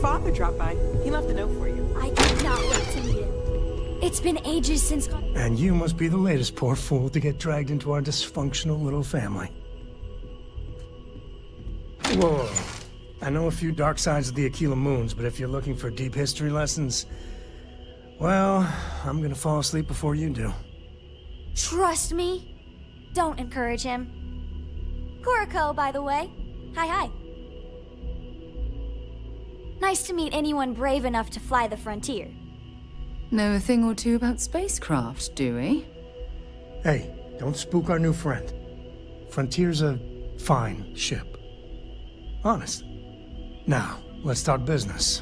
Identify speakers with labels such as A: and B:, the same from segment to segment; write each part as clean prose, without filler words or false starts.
A: father dropped by. He left a note for you.
B: I cannot wait to meet him. It's been ages since...
C: And you must be the latest poor fool to get dragged into our dysfunctional little family. Whoa. I know a few dark sides of the Aquila Moons, but if you're looking for deep history lessons, well, I'm gonna fall asleep before you do.
B: Trust me. Don't encourage him. Kuriko, by the way. Hi. Nice to meet anyone brave enough to fly the frontier.
D: Know a thing or two about spacecraft, do we?
C: Hey, don't spook our new friend. Frontier's a fine ship. Honest. Now, let's talk business.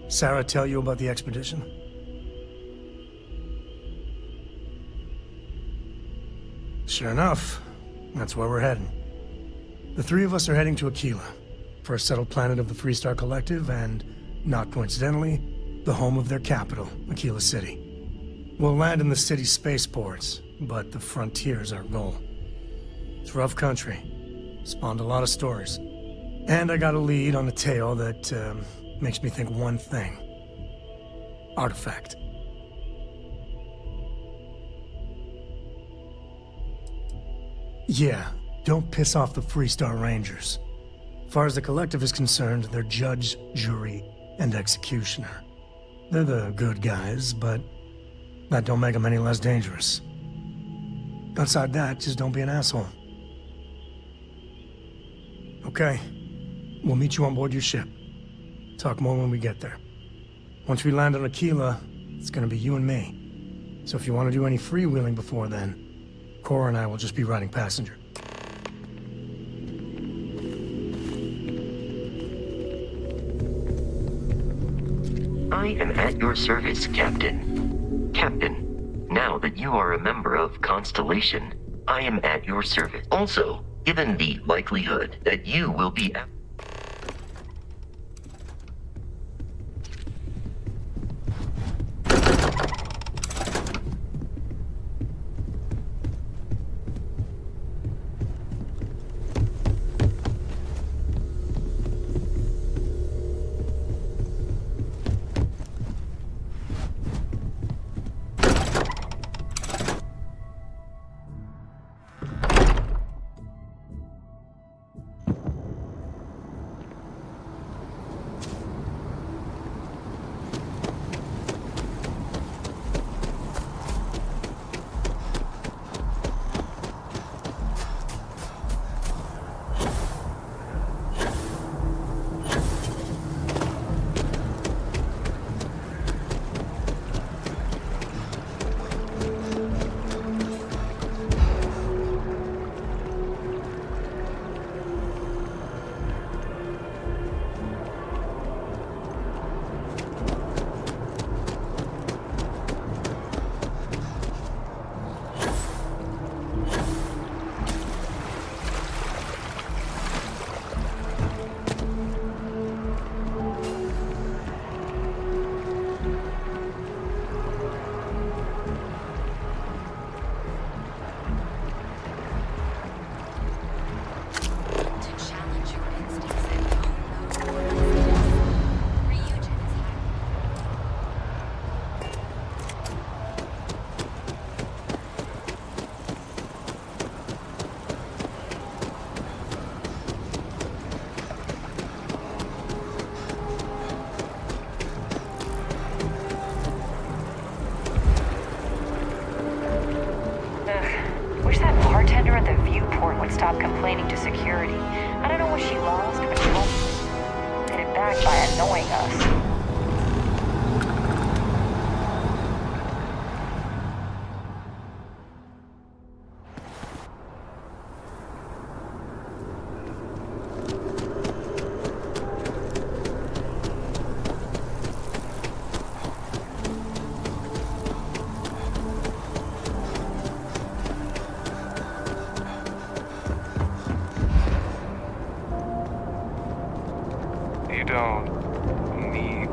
C: Sarah tell you about the expedition? Sure enough, that's where we're heading. The three of us are heading to Aquila, for a settled planet of the Freestar Collective and, not coincidentally, the home of their capital, Aquila City. We'll land in the city's spaceports, but the frontier's our goal. It's rough country. Spawned a lot of stories. And I got a lead on a tale that makes me think one thing. Artifact. Yeah, don't piss off the Freestar Rangers. As far as the Collective is concerned, they're judge, jury, and executioner. They're the good guys, but that don't make them any less dangerous. Outside that, just don't be an asshole. Okay. We'll meet you on board your ship. Talk more when we get there. Once we land on Aquila, it's gonna be you and me. So if you want to do any freewheeling before then, Cora and I will just be riding passenger.
E: I am at your service, Captain. Captain, now that you are a member of Constellation, I am at your service. Also, given the likelihood that you will be...
F: Stop complaining to security. I don't know what she lost, but she won't get it back by annoying us.
G: You don't need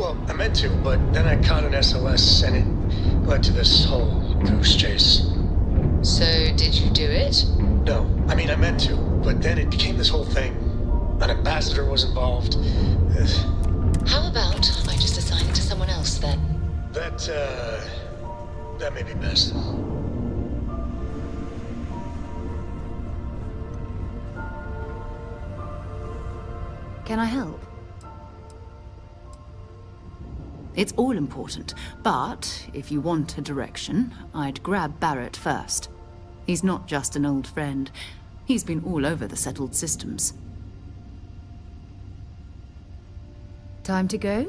C: Well, I meant to, but then I caught an SOS and it led to this whole goose chase.
D: So, did you do it?
C: No, I mean, I meant to, but then it became this whole thing. An ambassador was involved.
D: How about I just assign it to someone else then?
C: That may be best.
D: Can I help? It's all important, but if you want a direction, I'd grab Barrett first. He's not just an old friend. He's been all over the settled systems. Time to go?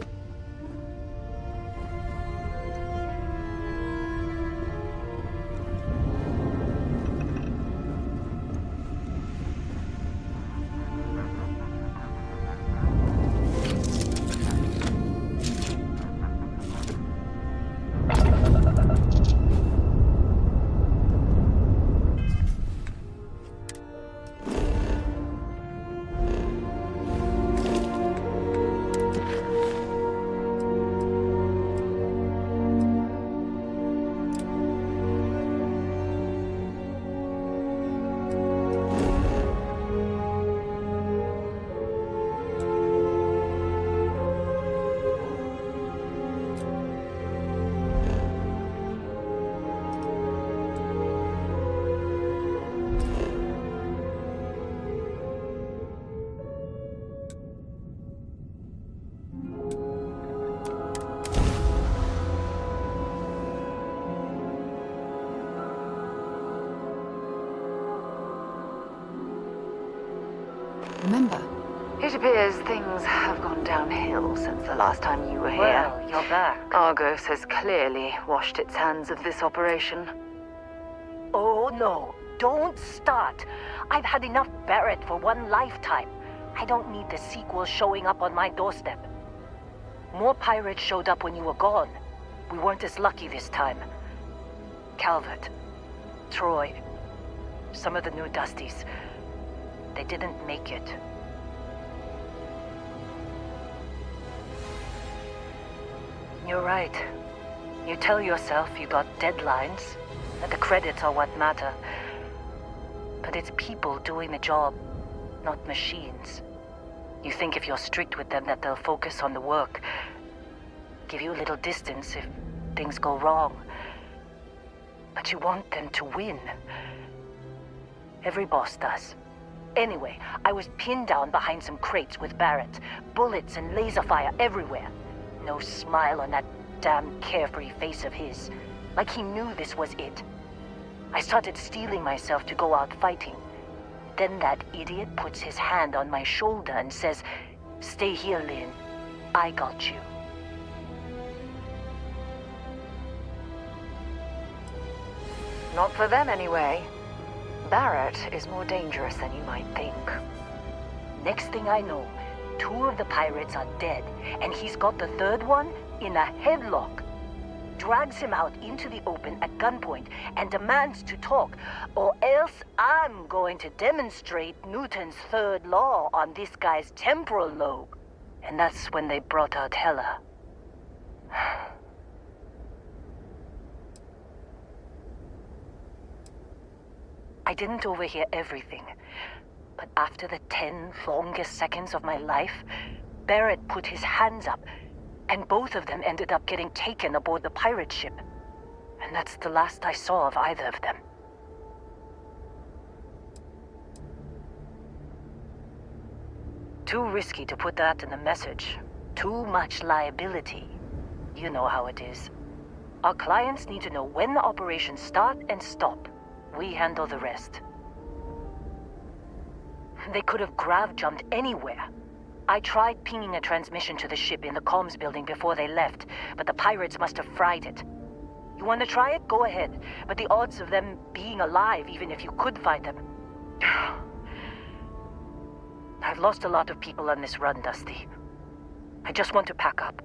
D: Remember?
F: It appears things have gone downhill since the last time you were here.
A: Well, you're back.
F: Argos has clearly washed its hands of this operation.
G: Oh no, don't start. I've had enough Barrett for one lifetime. I don't need the sequel showing up on my doorstep. More pirates showed up when you were gone. We weren't as lucky this time. Calvert, Troy, some of the new Dusties. They didn't make it. You're right. You tell yourself you got deadlines, that the credits are what matter. But it's people doing the job, not machines. You think if you're strict with them that they'll focus on the work, give you a little distance if things go wrong. But you want them to win. Every boss does. Anyway, I was pinned down behind some crates with Barrett. Bullets and laser fire everywhere. No smile on that damn carefree face of his. Like he knew this was it. I started steeling myself to go out fighting. Then that idiot puts his hand on my shoulder and says, "Stay here, Lynn. I got you."
F: Not for them, anyway. Barrett is more dangerous than you might think.
G: Next thing I know, 2 of the pirates are dead, and he's got the 3rd one in a headlock. Drags him out into the open at gunpoint and demands to talk, or else I'm going to demonstrate Newton's 3rd law on this guy's temporal lobe. And that's when they brought out Hela. I didn't overhear everything, but after the 10 longest seconds of my life, Barrett put his hands up, and both of them ended up getting taken aboard the pirate ship. And that's the last I saw of either of them. Too risky to put that in the message. Too much liability. You know how it is. Our clients need to know when the operations start and stop. We handle the rest. They could have grav-jumped anywhere. I tried pinging a transmission to the ship in the comms building before they left, but the pirates must have fried it. You want to try it? Go ahead. But the odds of them being alive, even if you could find them... I've lost a lot of people on this run, Dusty. I just want to pack up.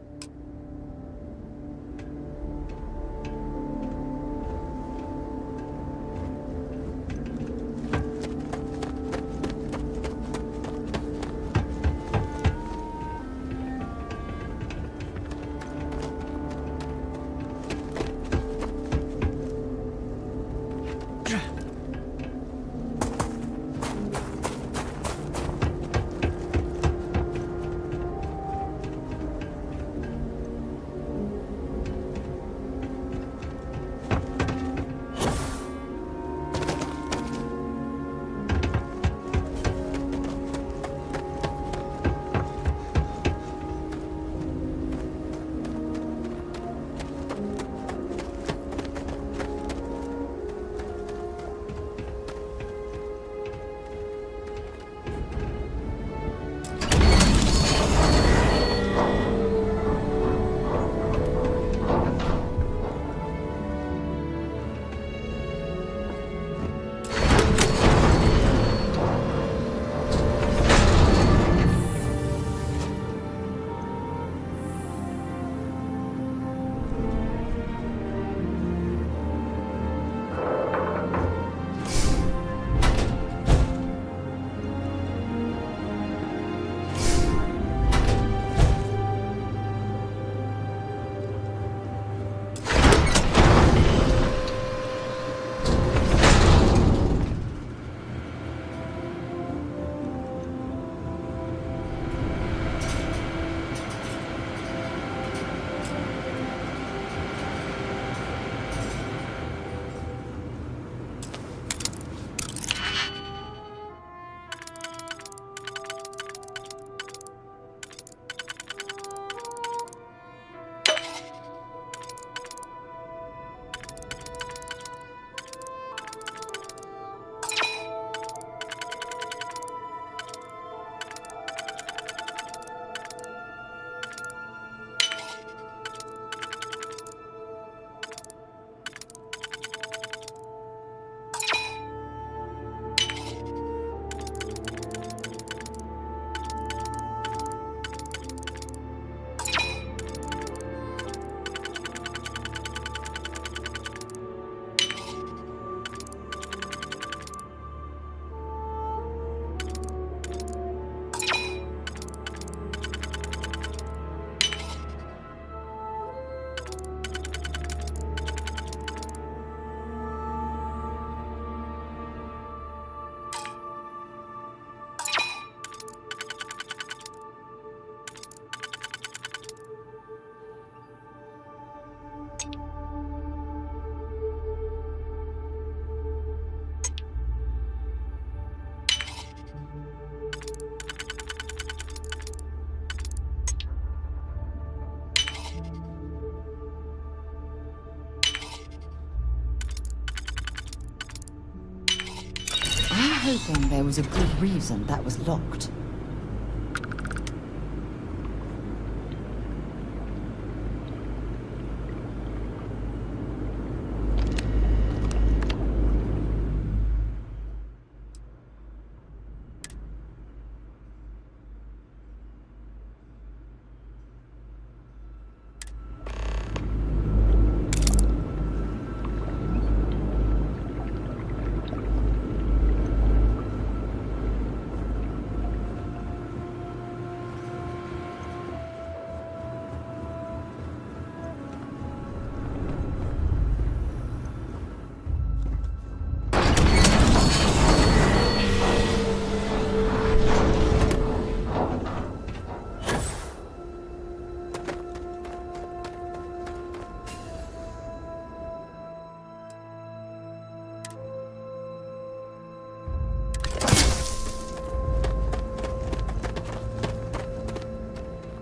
D: hoping there was a good reason that was locked.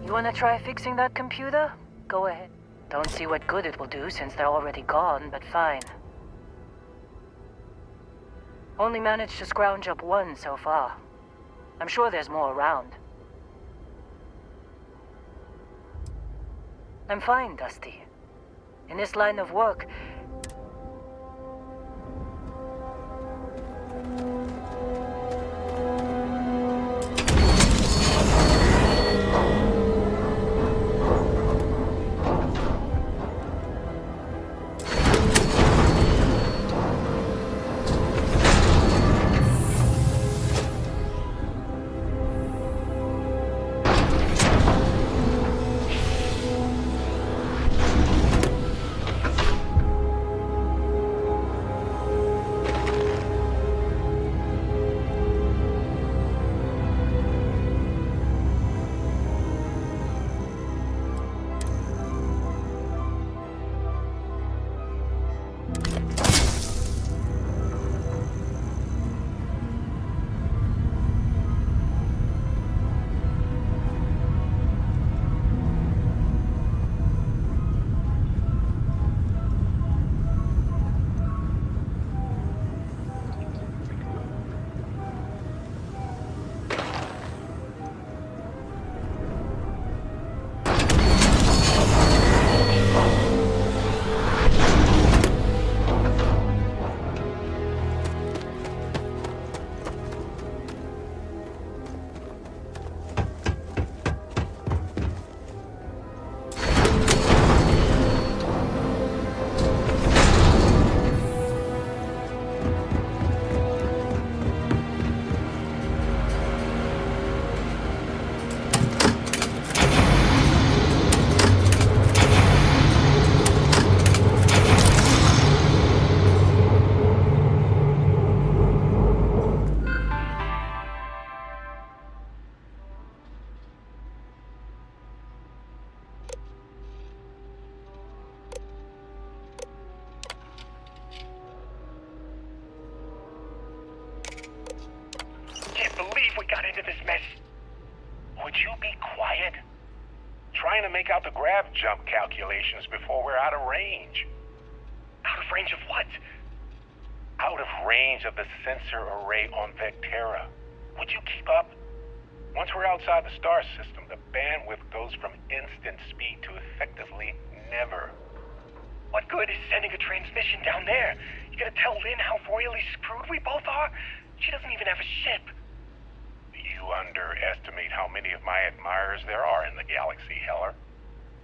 G: You wanna try fixing that computer? Go ahead. Don't see what good it will do since they're already gone, but fine. Only managed to scrounge up one so far. I'm sure there's more around. I'm fine, Dusty. In this line of work,
H: make out the grav jump calculations before we're out of range. Out of range of what? Out of range of the sensor array on Vectera. Would you keep up? Once we're outside the star system, the bandwidth goes from instant speed to effectively never. What good is sending a transmission down there? You gonna tell Lynn how royally screwed we both are? She doesn't even have a ship. You underestimate how many of my admirers there are in the galaxy, Heller.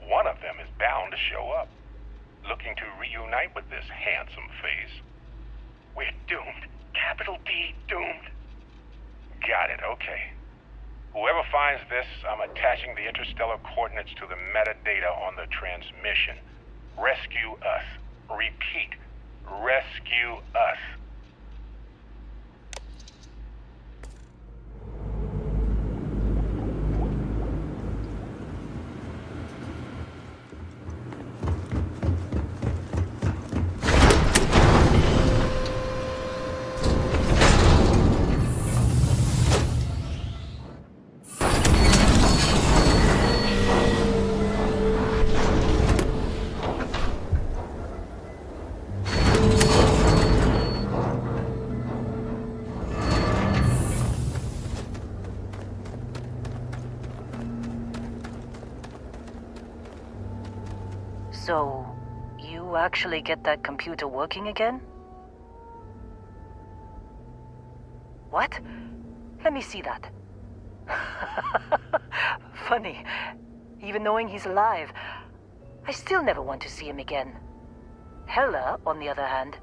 H: One of them is bound to show up, looking to reunite with this handsome face. We're doomed. Capital D, doomed. Got it, okay. Whoever finds this, I'm attaching the interstellar coordinates to the metadata on the transmission. Rescue us. Repeat, rescue us.
G: So, you actually get that computer working again? What? Let me see that. Funny. Even knowing he's alive, I still never want to see him again. Hella, on the other hand.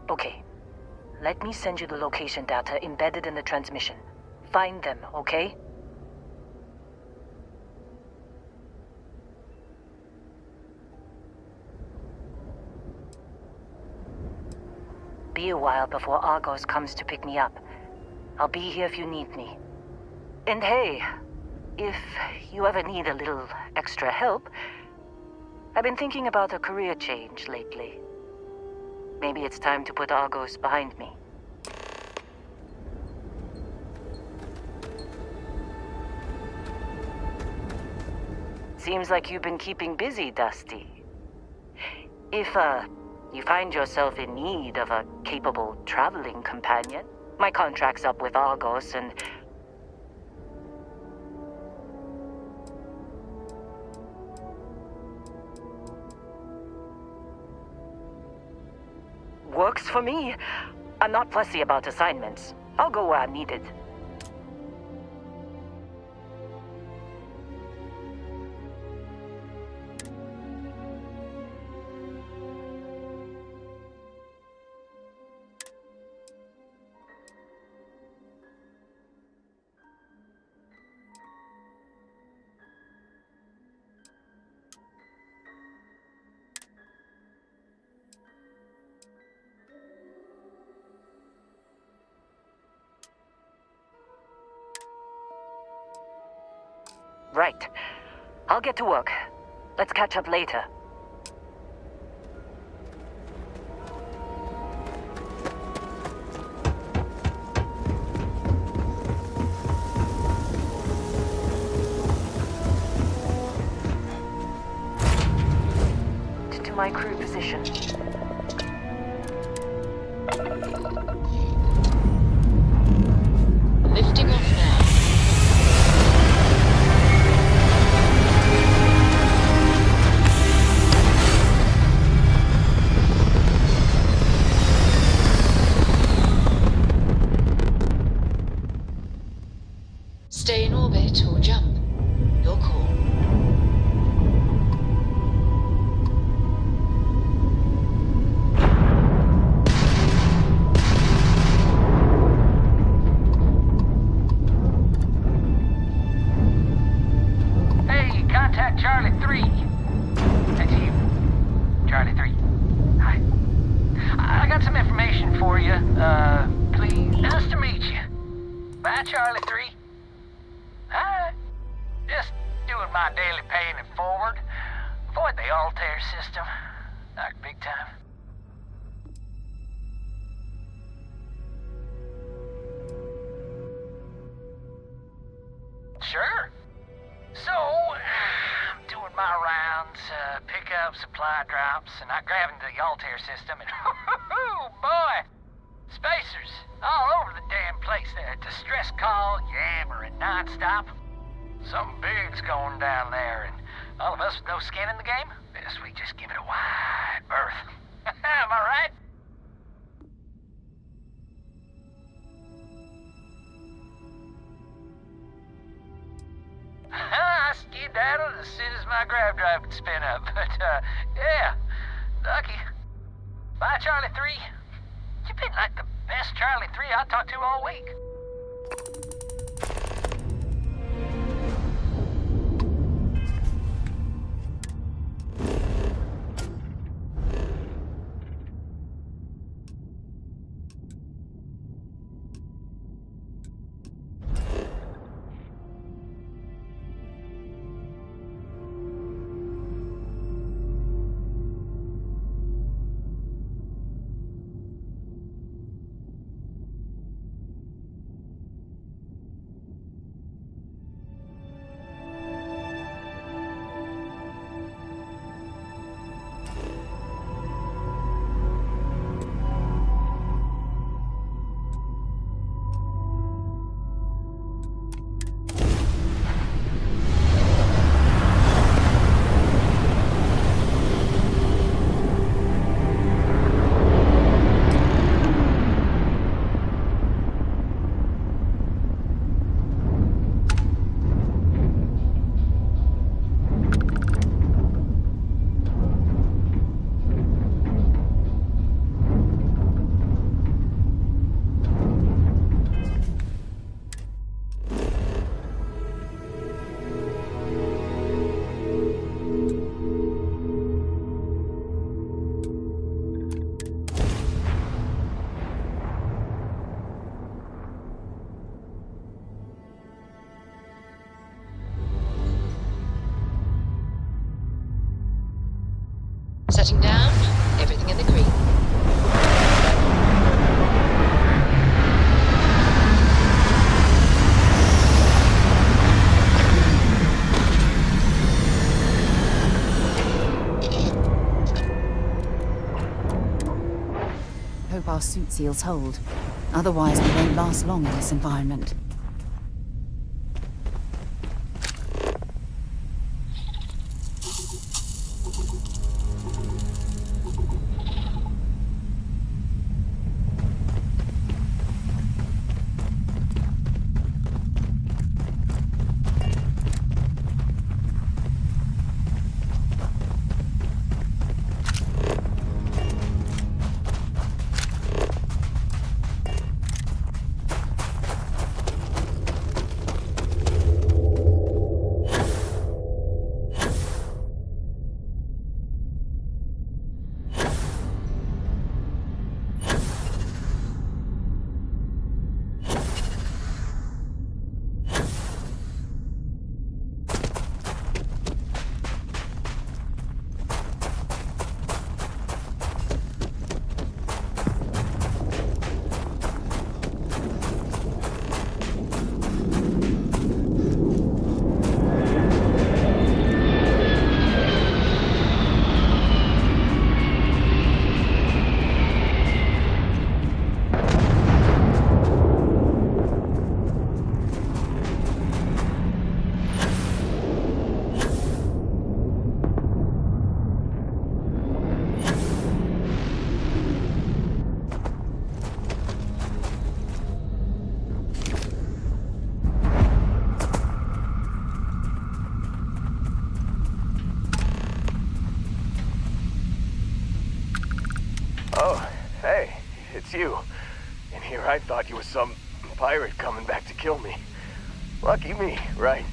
G: Okay. Let me send you the location data embedded in the transmission. Find them, okay? Be a while before Argos comes to pick me up. I'll be here if you need me. And hey, if you ever need a little extra help, I've been thinking about a career change lately. Maybe it's time to put Argos behind me. Seems like you've been keeping busy, Dusty. If, you find yourself in need of a capable traveling companion, my contract's up with Argos and... Works for me. I'm not fussy about assignments. I'll go where I'm needed. Right. I'll get to work. Let's catch up later. To my crew position.
I: Lifting off now. Stay in orbit or jump. Your call.
J: Hey, contact Charlie 3. That's you. Charlie 3. Hi. I got some information for you. Please. Nice to meet you. Bye, Charlie 3. Hi. Just doing my daily paying it forward. Avoid the Altair system. Like big time. Sure. So, I'm doing my rounds, pick up supply drops, and I grab into the Altair system, and oh boy! Spacers all over the damn place there. Distress call, yammering nonstop. Something big's going down there, and all of us with no skin in the game, best we just give it a wide berth. Am I right? I skedaddled as soon as my grav drive could spin up, but, yeah, lucky. Bye, Charlie 3. You've been like the best Charlie 3 I talked to all week.
I: Setting down. Everything in the green.
D: Hope our suit seals hold. Otherwise, we won't last long in this environment.
K: Oh, hey, it's you. And here I thought you were some pirate coming back to kill me. Lucky me, right?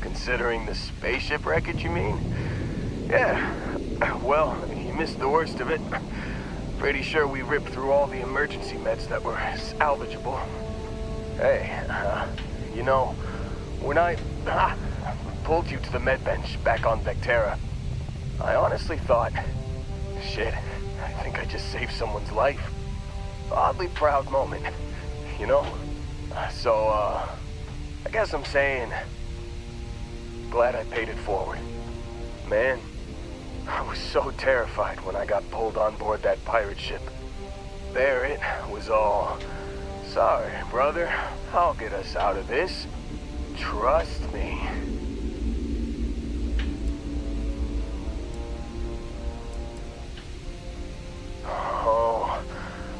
K: Considering the spaceship wreckage, you mean? Yeah, well, you missed the worst of it. Pretty sure we ripped through all the emergency meds that were salvageable. Hey, you know, when I pulled you to the med bench back on Vectera, I honestly thought, shit, I think I just saved someone's life. Oddly proud moment, you know? So, I guess I'm saying, glad I paid it forward. Man, I was so terrified when I got pulled on board that pirate ship. There it was all, sorry, brother, I'll get us out of this. Trust me. Oh,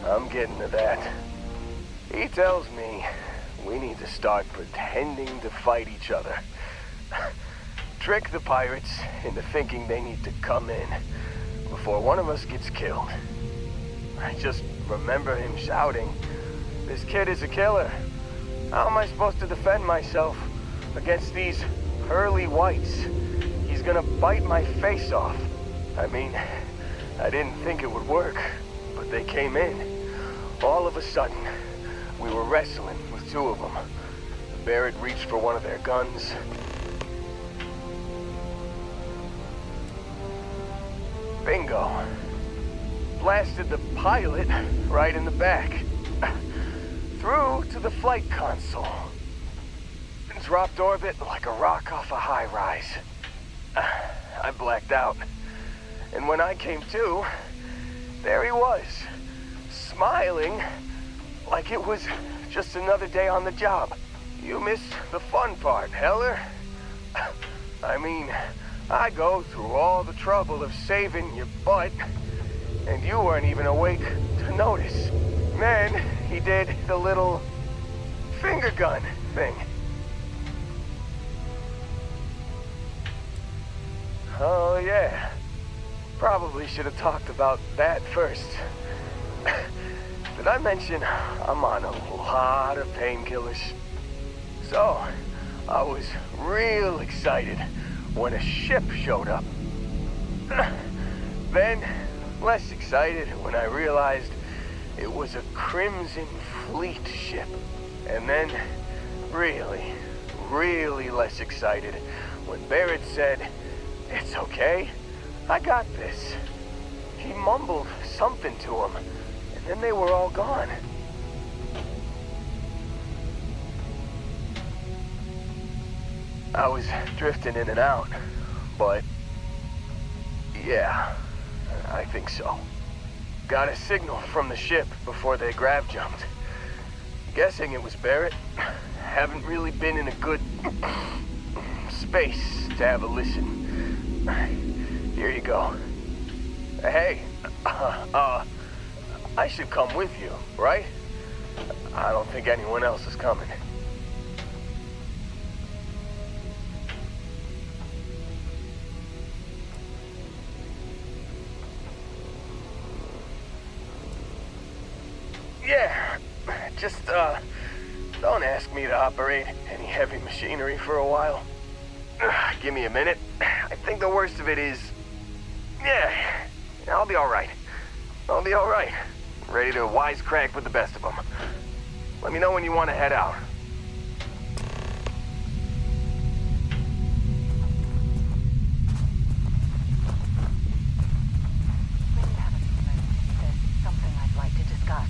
K: I'm getting to that. He tells me we need to start pretending to fight each other. Trick the pirates into thinking they need to come in before one of us gets killed. I just remember him shouting, "This kid is a killer. How am I supposed to defend myself against these pearly whites? He's gonna bite my face off." I mean, I didn't think it would work, but they came in. All of a sudden, we were wrestling with two of them. Barrett reached for one of their guns. Bingo. Blasted the pilot right in the back. Through to the flight console. Dropped orbit like a rock off a high rise. I blacked out. And when I came to, there he was, smiling like it was just another day on the job. You missed the fun part, Heller. I mean, I go through all the trouble of saving your butt, and you weren't even awake to notice. Then he did the little finger gun thing. Oh yeah, probably should have talked about that first. Did I mention I'm on a lot of painkillers? So, I was real excited when a ship showed up. Then, less excited when I realized it was a Crimson Fleet ship. And then, really, really less excited when Barrett said, "It's okay, I got this." He mumbled something to him, and then they were all gone. I was drifting in and out, but yeah, I think so. Got a signal from the ship before they grav jumped. Guessing it was Barrett. Haven't really been in a good space to have a listen. Here you go. Hey, I should come with you, right? I don't think anyone else is coming. Yeah, just, don't ask me to operate any heavy machinery for a while. Give me a minute. I think the worst of it is... Yeah, I'll be alright. I'll be alright. Ready to wisecrack with the best of them. Let me know when you want to head out.
G: When you have a few moments, there's something I'd like to discuss.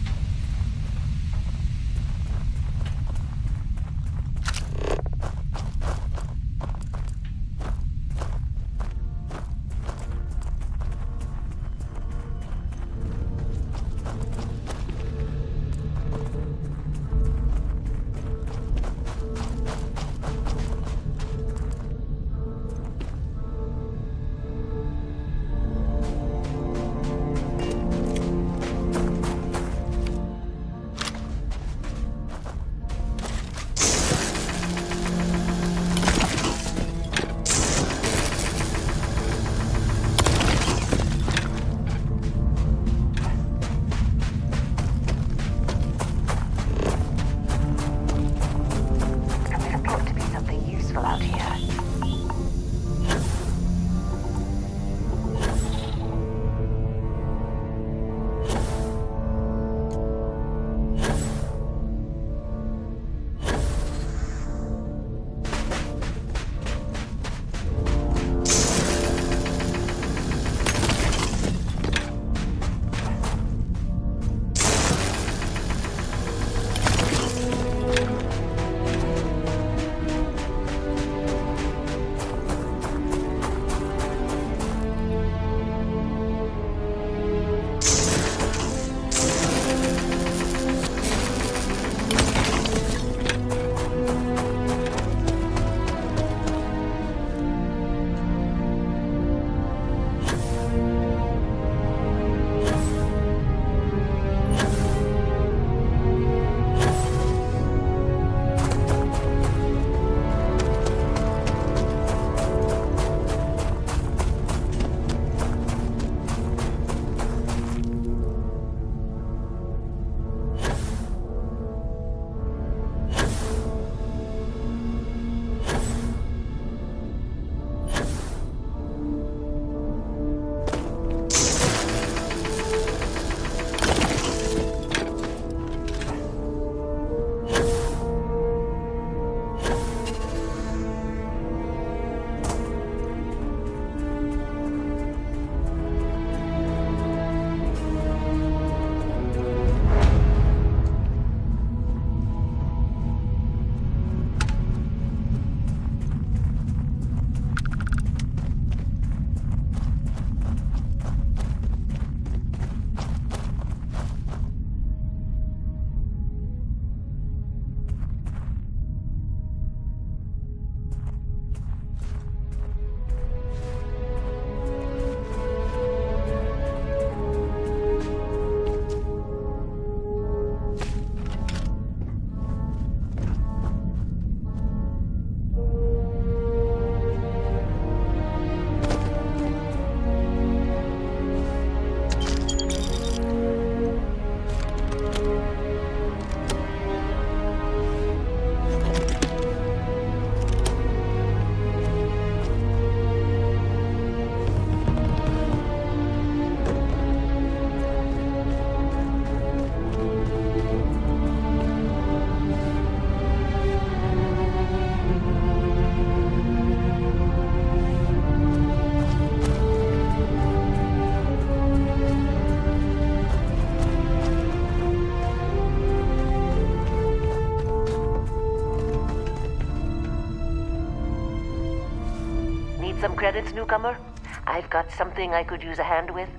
G: some credits, newcomer? I've got something I could use a hand with.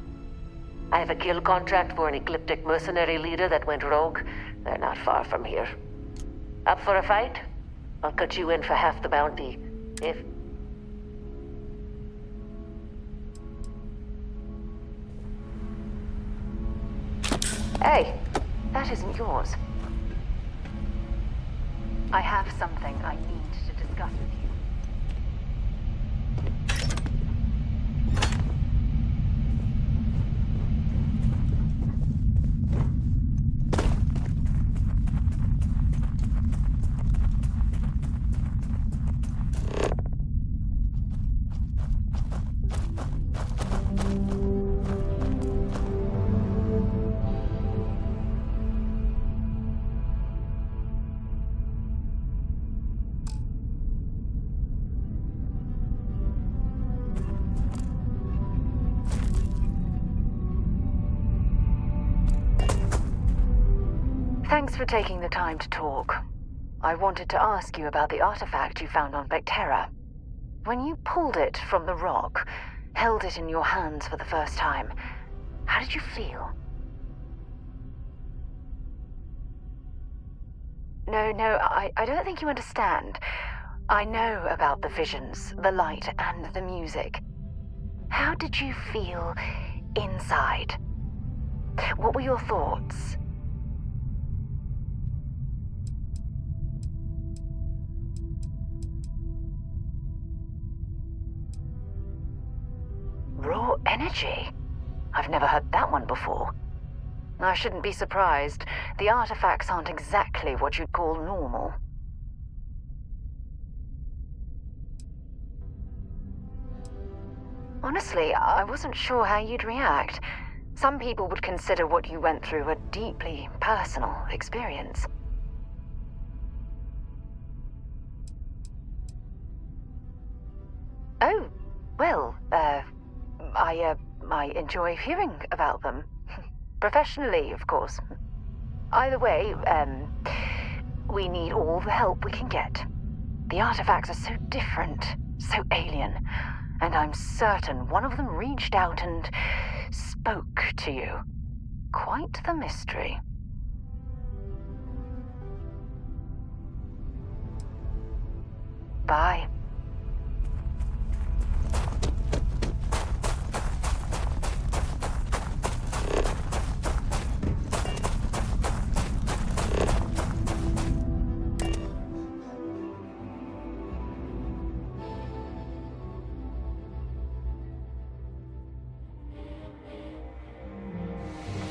G: I have a kill contract for an ecliptic mercenary leader that went rogue. They're not far from here. Up for a fight? I'll cut you in for half the bounty. If... Hey, that isn't yours. I have something I need to discuss with you. Thanks for taking the time to talk. I wanted to ask you about the artifact you found on Vectera. When you pulled it from the rock, held it in your hands for the first time, how did you feel? No, I don't think you understand. I know about the visions, the light, and the music. How did you feel inside? What were your thoughts? Raw energy? I've never heard that one before. I shouldn't be surprised. The artifacts aren't exactly what you'd call normal. Honestly, I wasn't sure how you'd react. Some people would consider what you went through a deeply personal experience. Oh, well, I enjoy hearing about them. Professionally, of course. Either way, we need all the help we can get. The artifacts are so different, so alien, and I'm certain one of them reached out and spoke to you. Quite the mystery. Bye.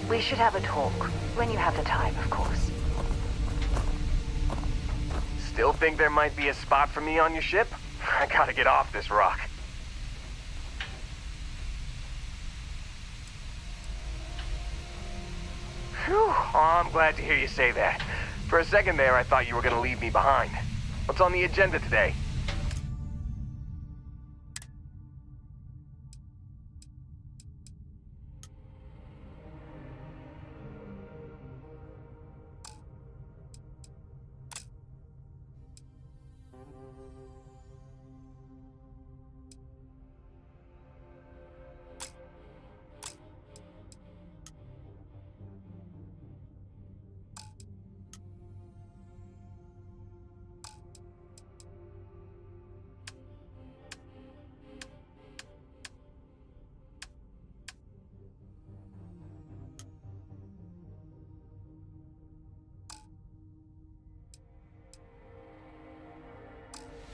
G: We should have a talk, when you have the time, of course.
K: Still think there might be a spot for me on your ship? I gotta get off this rock. Whew, oh, I'm glad to hear you say that. For a second there, I thought you were gonna leave me behind. What's on the agenda today?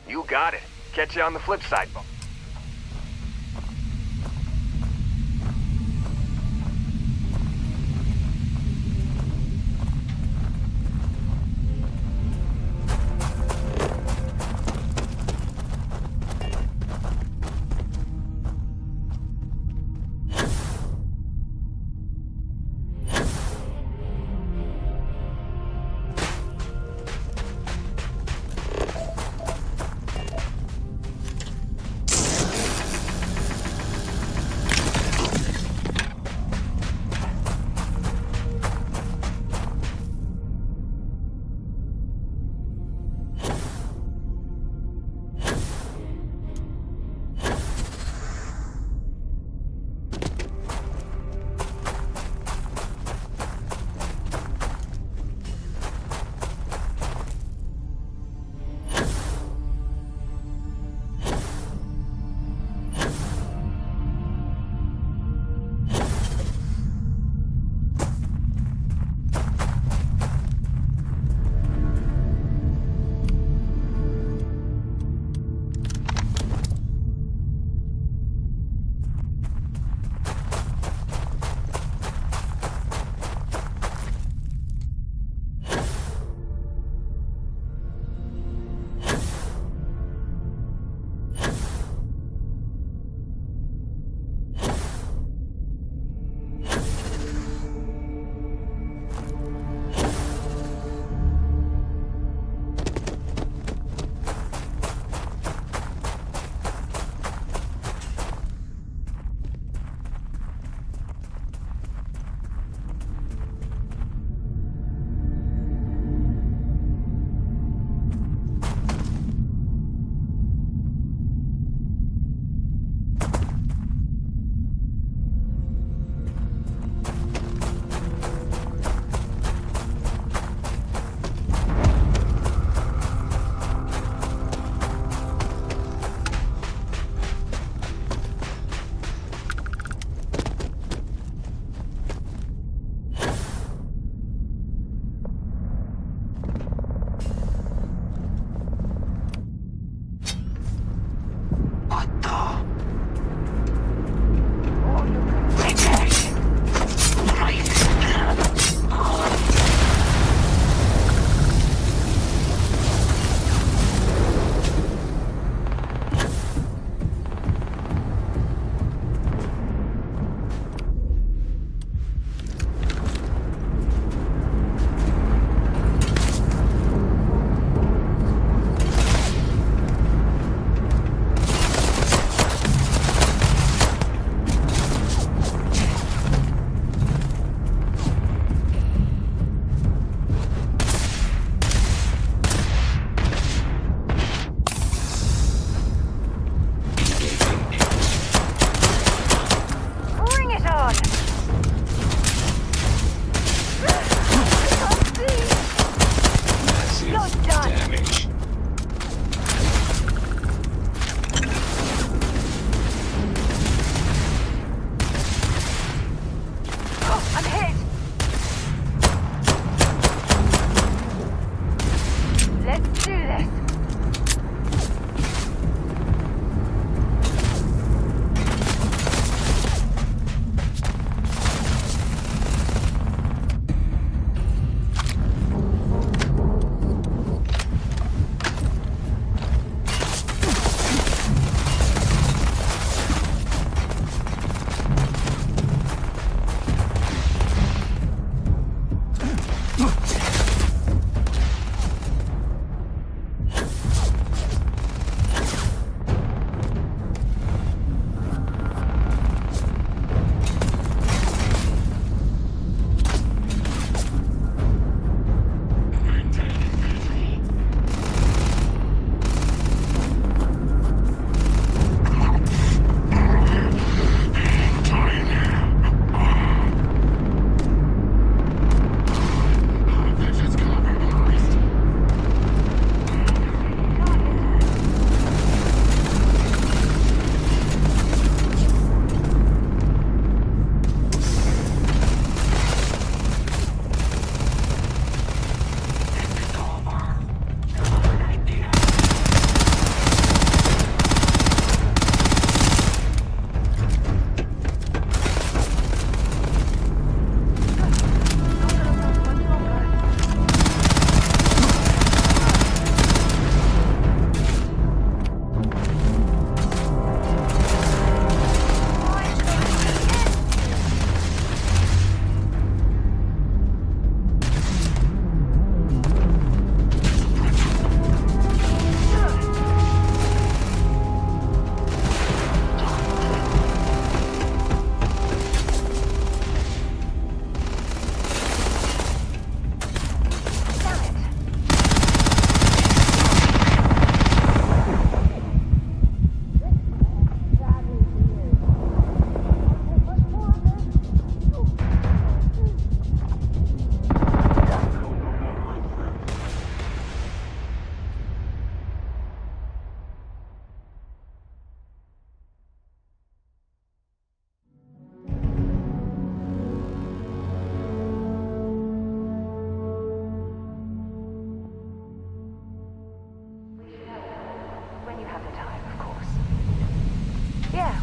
K: You got it. Catch you on the flip side, Bo.
G: do this.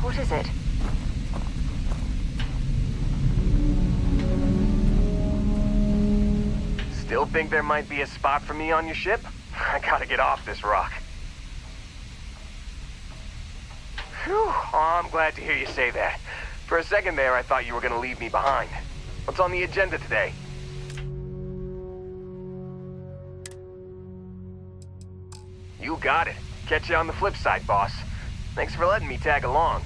G: What is it?
K: Still think there might be a spot for me on your ship? I gotta get off this rock. Whew. Oh, I'm glad to hear you say that. For a second there, I thought you were gonna leave me behind. What's on the agenda today? You got it. Catch you on the flip side, boss. Thanks for letting me tag along.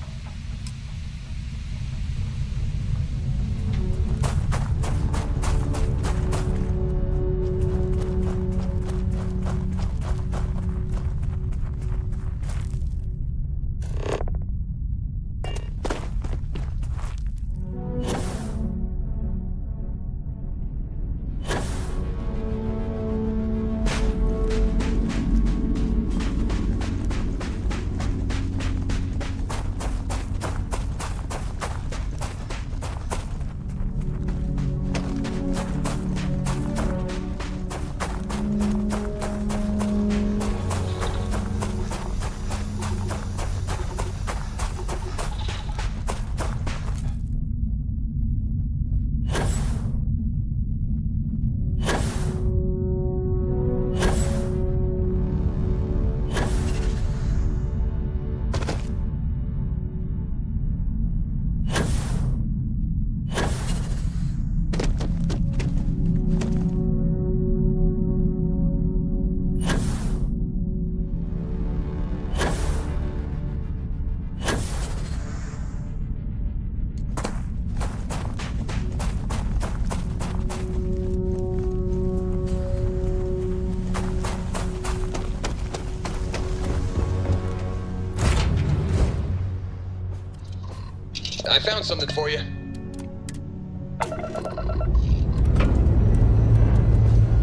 L: I found something for you.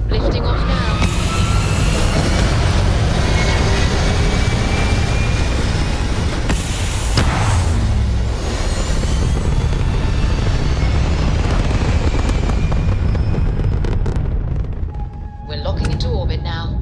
I: Lifting off now. We're locking into orbit now.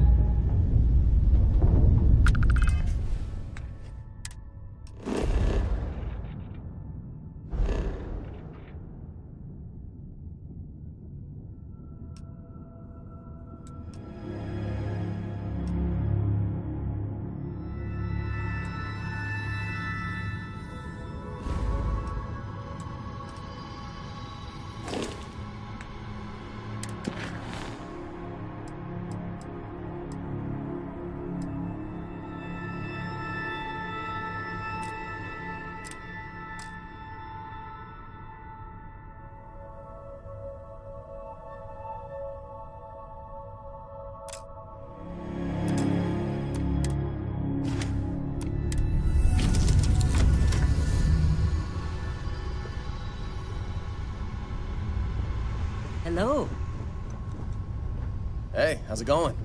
K: How's it going?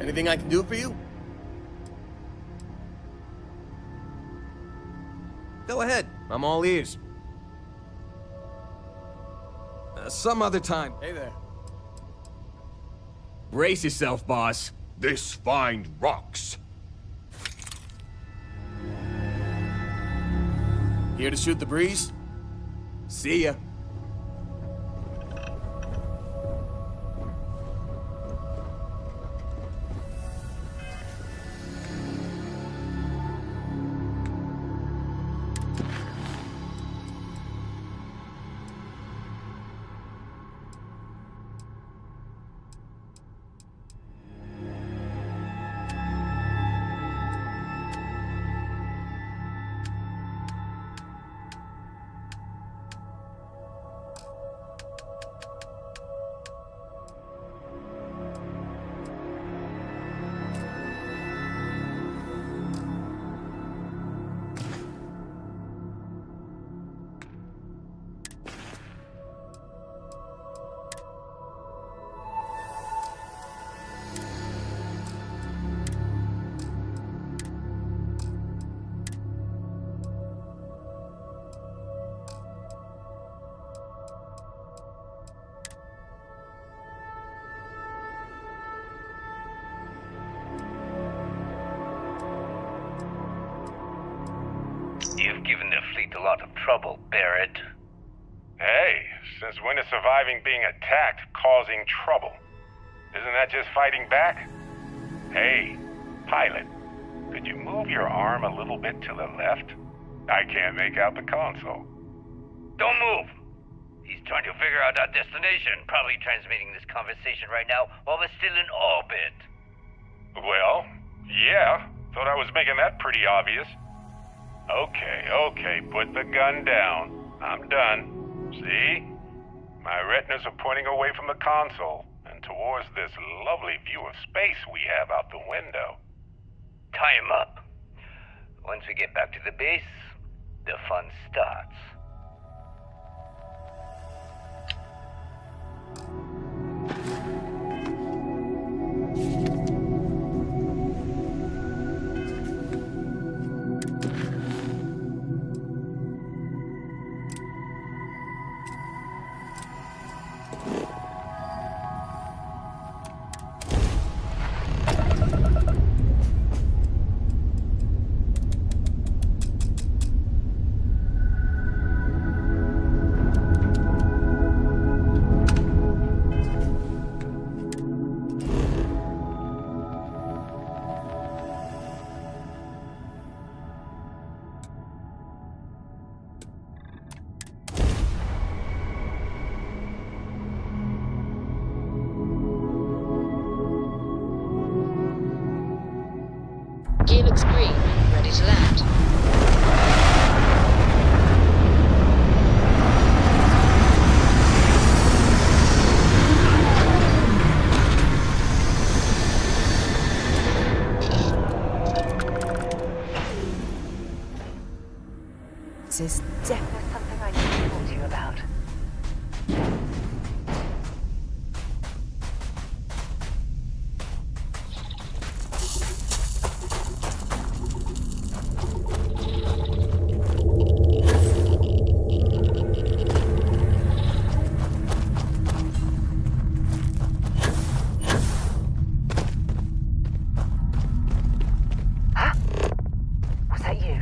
K: Anything I can do for you?
M: Go ahead. I'm all ears. Some other time.
K: Hey there.
M: Brace yourself, boss.
N: This find rocks.
K: Here to shoot the breeze?
M: See ya.
H: You've given the fleet a lot of trouble, Barrett. Hey, since when is surviving being attacked causing trouble? Isn't that just fighting back? Hey, pilot, could you move your arm a little bit to the left? I can't make out the console.
J: Don't move. He's trying to figure out our destination. Probably transmitting this conversation right now while we're still in orbit.
H: Well, yeah. Thought I was making that pretty obvious. Okay, put the gun down. I'm done. See? My retinas are pointing away from the console and towards this lovely view of space we have out the window.
J: Tie him up. Once we get back to the base, the fun starts.
I: Gear looks green, ready to land.
A: This is
G: There's something I need to talk to you about. Huh? Was that you?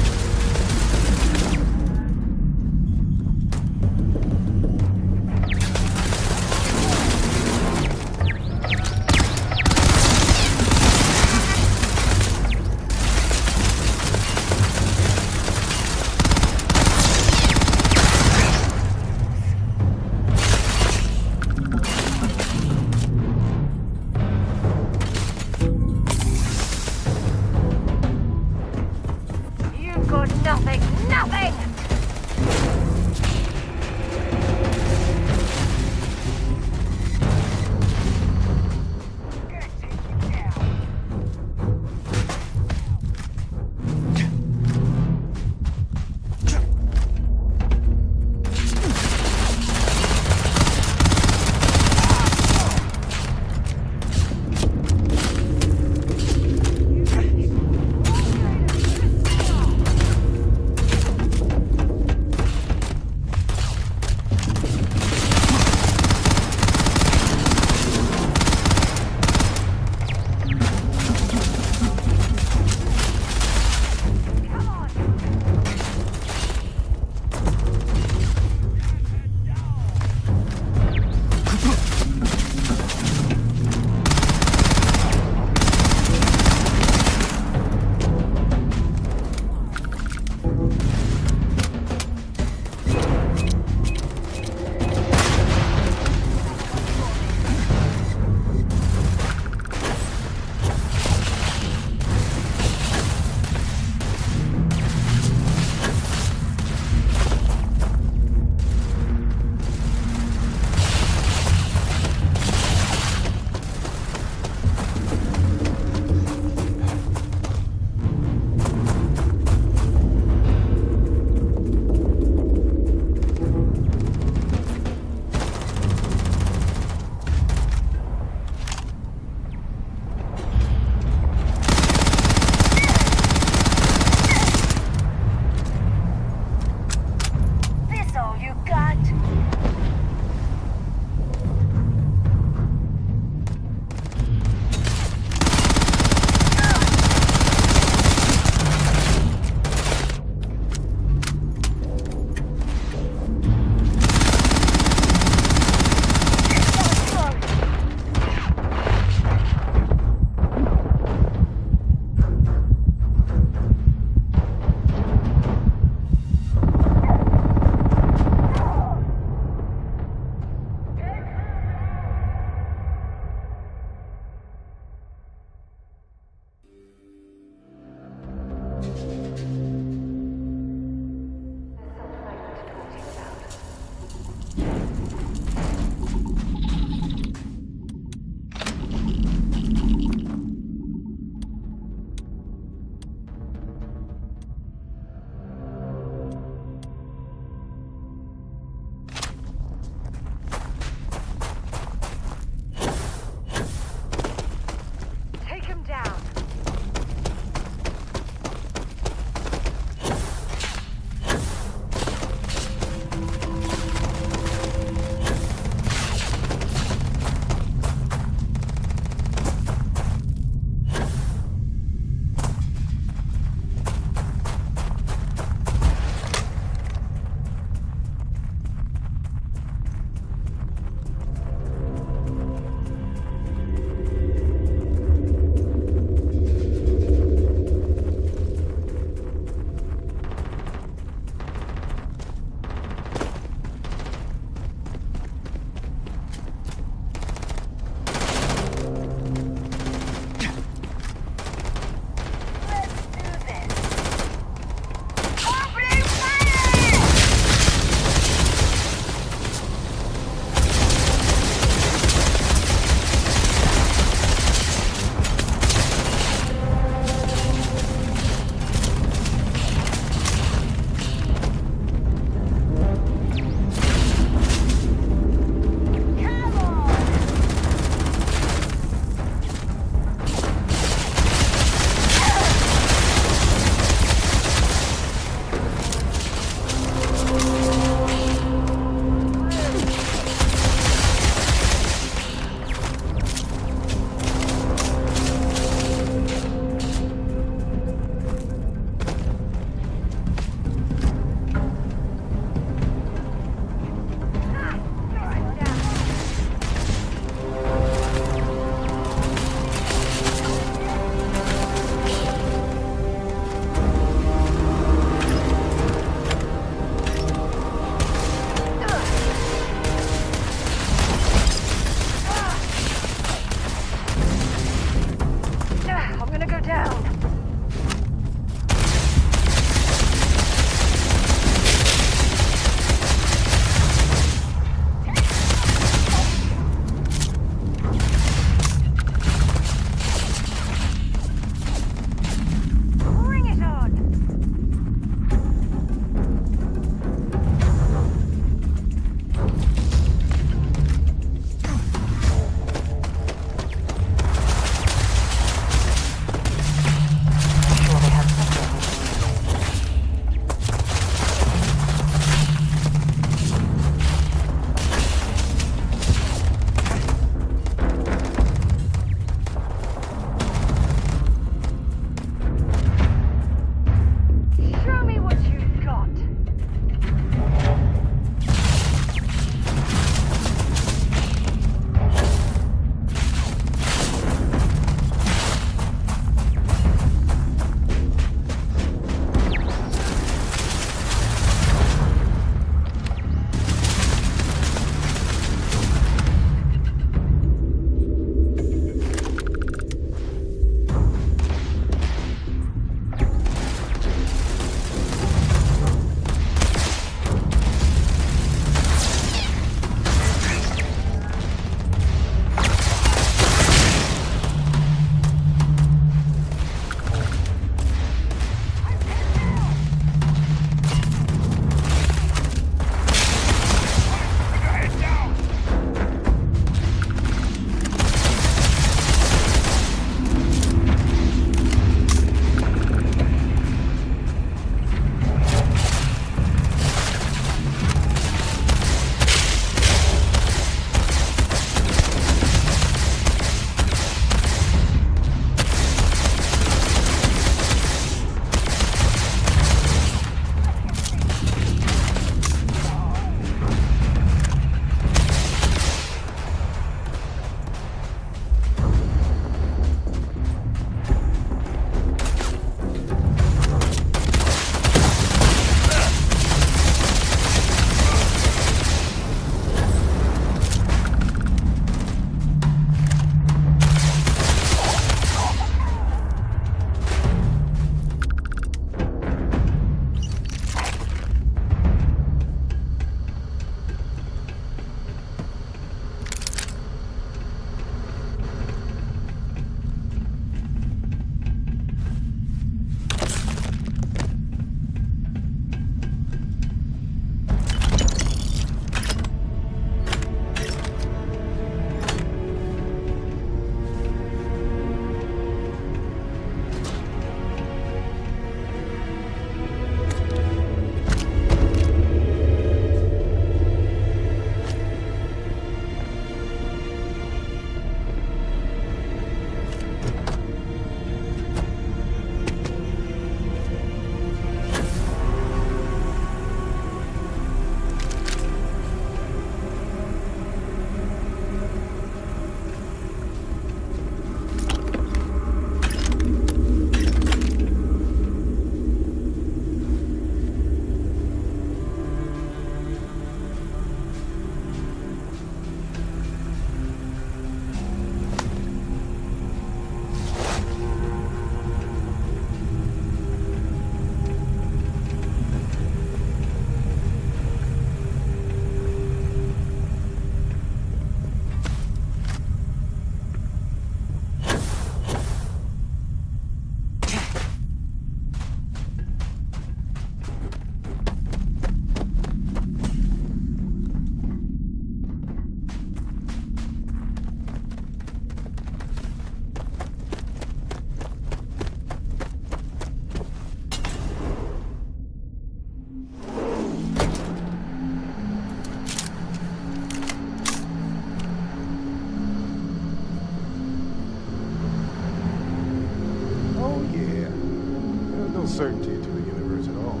O: uncertainty to the universe at all.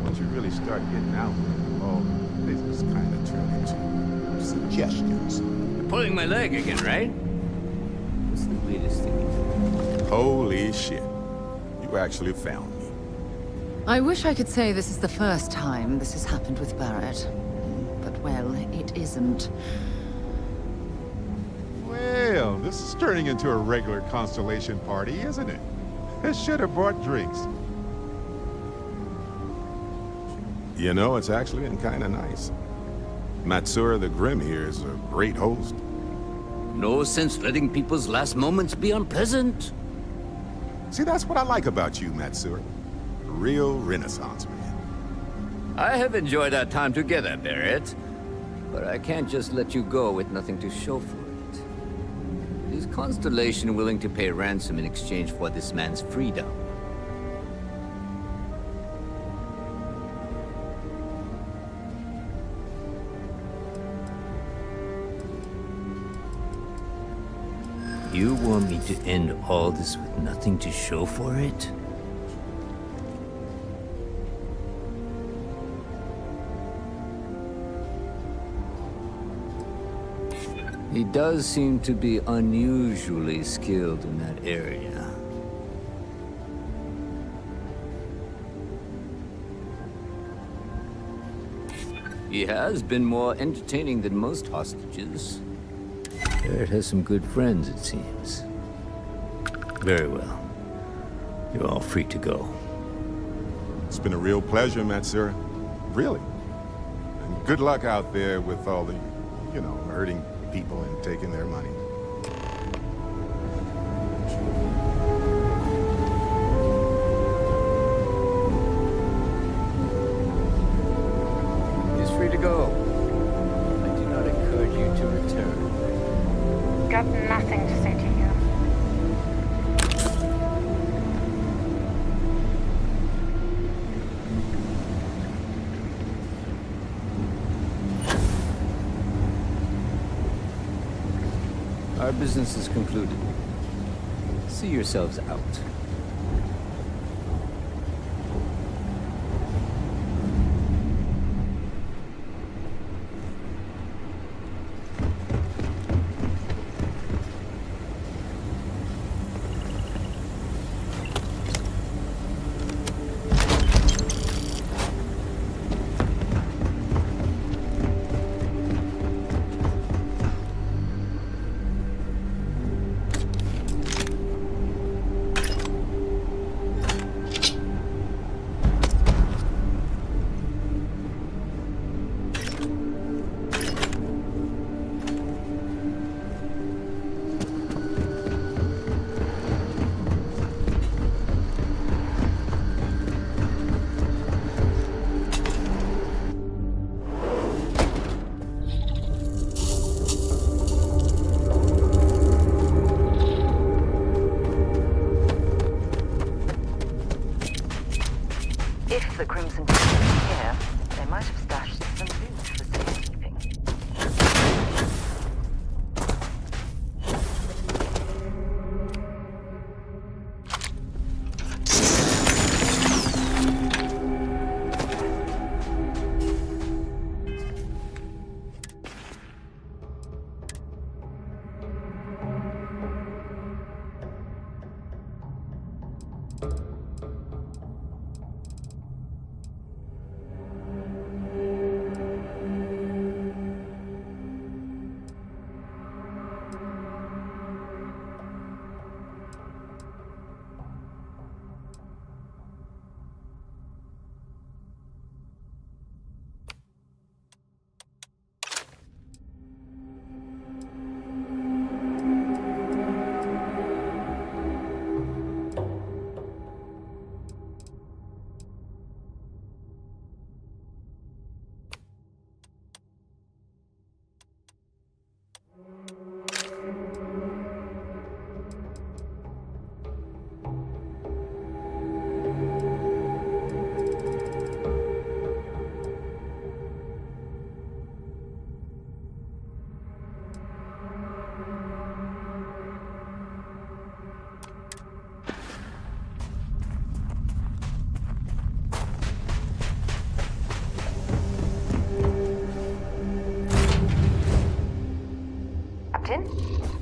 O: Once you really start getting out there, all things kind of turn into suggestions.
P: You're pulling my leg again, right? What's the weirdest thing?
O: Holy shit. You actually found me.
D: I wish I could say this is the first time this has happened with Barrett. But, well, it isn't.
O: Well, this is turning into a regular Constellation party, isn't it? I should have brought drinks. You know, it's actually been kind of nice. Matsura the Grim here is a great host.
P: No sense letting people's last moments be unpleasant.
O: See, that's what I like about you, Matsura. A real Renaissance man.
P: I have enjoyed our time together, Barrett. But I can't just let you go with nothing to show for it. Is Constellation willing to pay ransom in exchange for this man's freedom? You want me to end all this with nothing to show for it? He does seem to be unusually skilled in that area. He has been more entertaining than most hostages. Barrett has some good friends, it seems. Very well. You're all free to go.
O: It's been a real pleasure, Matsura. Really. And good luck out there with all the, you know, hurting people and taking their money.
P: He's free to go. I do not encourage you to return.
F: Got nothing to say to you.
P: Our business is concluded. See yourselves out.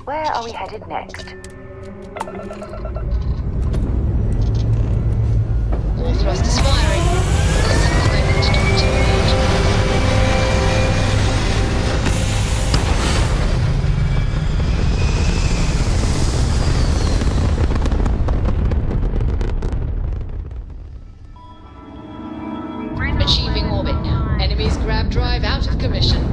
G: Where are we headed next?
I: All thrusters firing. Got some equipment to talk to you about. Achieving orbit now. Enemy's grab drive out of commission.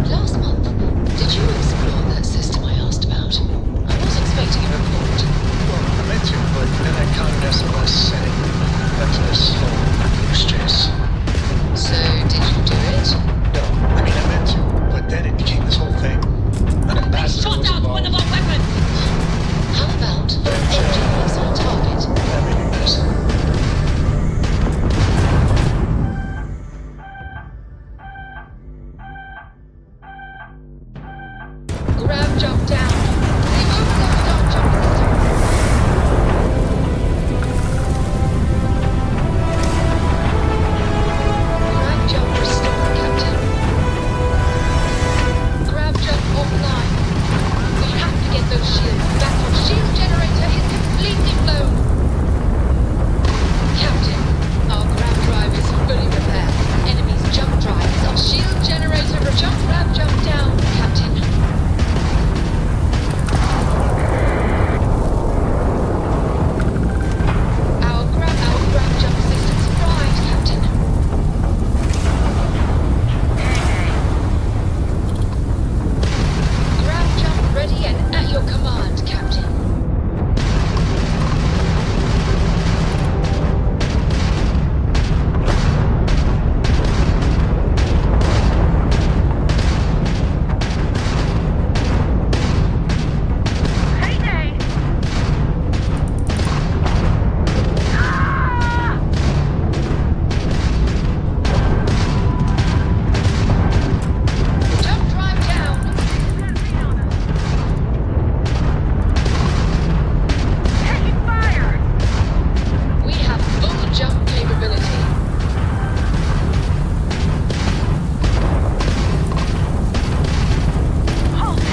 I: Last month, did you explore that system I asked about? I was expecting a report.
Q: Well, I meant to, but then I counted SOS setting led to this whole stress.
I: So, did you do it?
Q: No, I mean, I meant to, but then it became this whole thing. An ambassador was involved.
I: One of our weapons! How about engine was on target?
Q: That made me mess.
I: Grab jump down. They've overloaded our jump system. Grab jump restored, Captain. Grab jump offline. We have to get those shields back. Our shield generator is completely blown. Captain, our grab drive is fully repaired. Enemy's jump drive is our shield generator. Grab jump down, Captain. Our grab jump system's fried, Captain. Grab jump ready and at your command, Captain. Jump drive down. Taking fire. We have full jump capability. Hold it.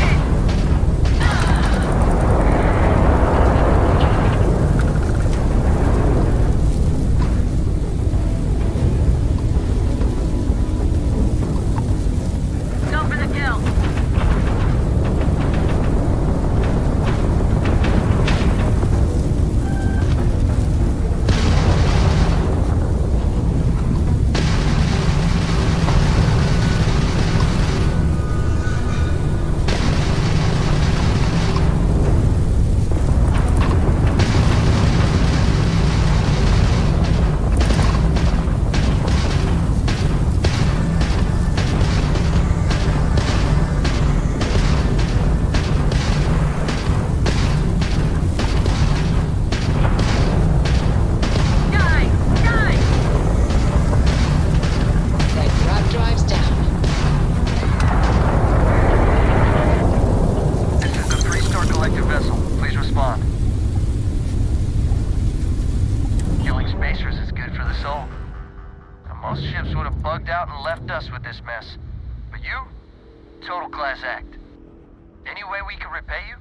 I: Go for the kill. Then grab drives down.
R: This is the three-star collective vessel. Please respond. Killing spacers is good for the soul. Now, most ships would have bugged out and left us with this mess. But you? Total class act. Any way we can repay you?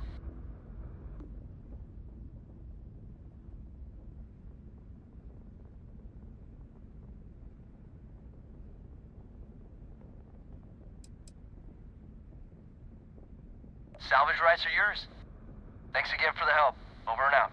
R: Salvage rights are yours. Thanks again for the help. Over and out.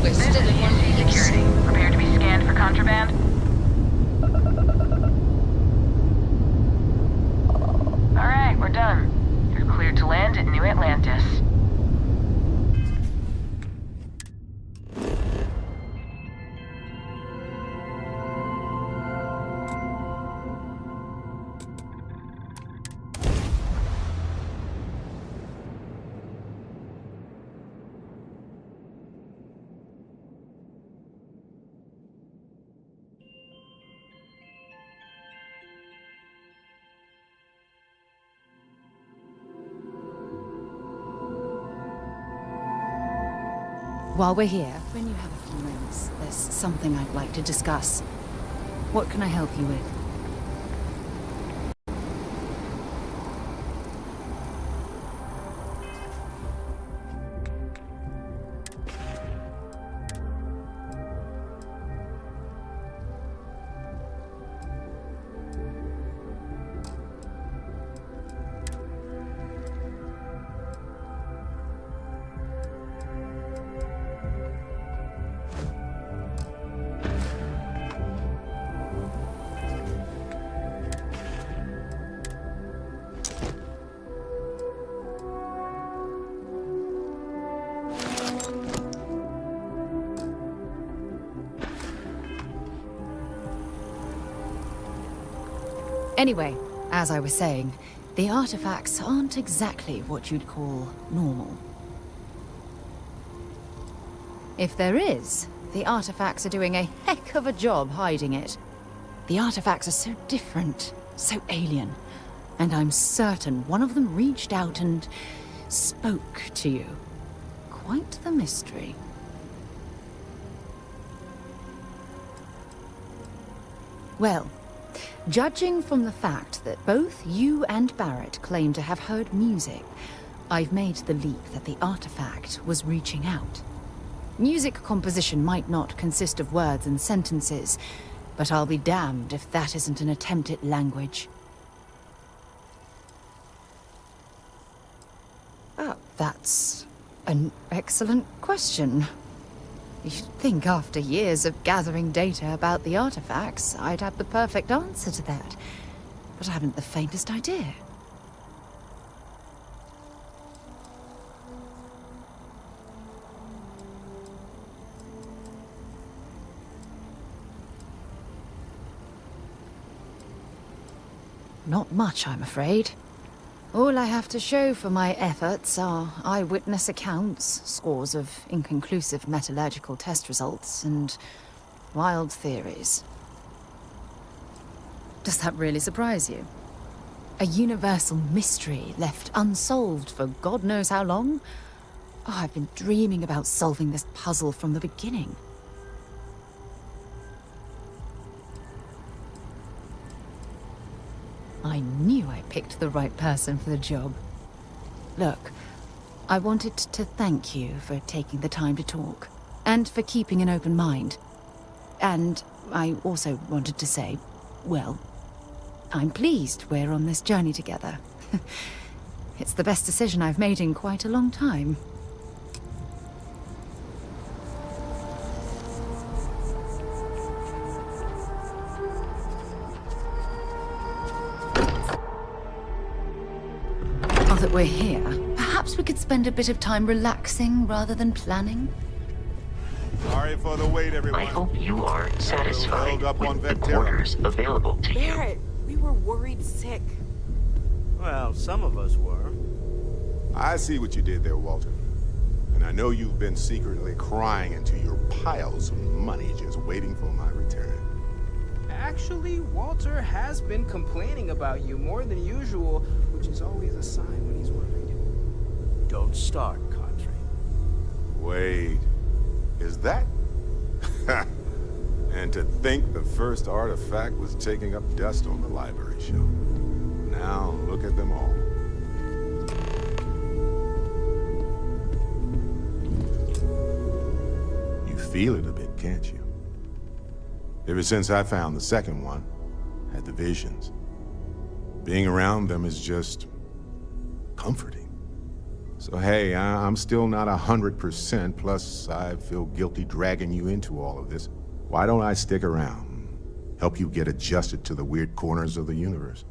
I: We're still in one piece.
F: Security. Prepare to be scanned for contraband. Alright, we're done. You're cleared to land at New Atlantis.
D: While we're here, when you have a few moments, there's something I'd like to discuss. What can I help you with? Anyway, as I was saying, the artifacts aren't exactly what you'd call normal. If there is, the artifacts are doing a heck of a job hiding it. The artifacts are so different, so alien, and I'm certain one of them reached out and spoke to you. Quite the mystery. Well, judging from the fact that both you and Barrett claim to have heard music, I've made the leap that the artifact was reaching out. Music composition might not consist of words and sentences, but I'll be damned if that isn't an attempt at language. Oh, that's an excellent question. You'd think after years of gathering data about the artifacts, I'd have the perfect answer to that. But I haven't the faintest idea. Not much, I'm afraid. All I have to show for my efforts are eyewitness accounts, scores of inconclusive metallurgical test results, and wild theories. Does that really surprise you? A universal mystery left unsolved for God knows how long? Oh, I've been dreaming about solving this puzzle from the beginning. I knew I picked the right person for the job. Look, I wanted to thank you for taking the time to talk, and for keeping an open mind. And I also wanted to say, well, I'm pleased we're on this journey together. It's the best decision I've made in quite a long time. Now that we're here, perhaps we could spend a bit of time relaxing rather than planning?
O: Sorry for the wait, everyone.
E: I hope you are satisfied
O: Held up on
E: with the
O: Vectera.
E: quarters available to you.
A: Barrett, we were worried sick.
S: Well, some of us were.
O: I see what you did there, Walter. And I know you've been secretly crying into your piles of money just waiting for my return.
S: Actually, Walter has been complaining about you more than usual, which is always a sign when he's worried. Don't start, Country.
O: Wait, is that? And to think the first artifact was taking up dust on the library shelf. Now look at them all. You feel it a bit, can't you? Ever since I found the second one, had the visions. Being around them is just comforting. So hey, I'm still not 100%, plus I feel guilty dragging you into all of this. Why don't I stick around? Help you get adjusted to the weird corners of the universe?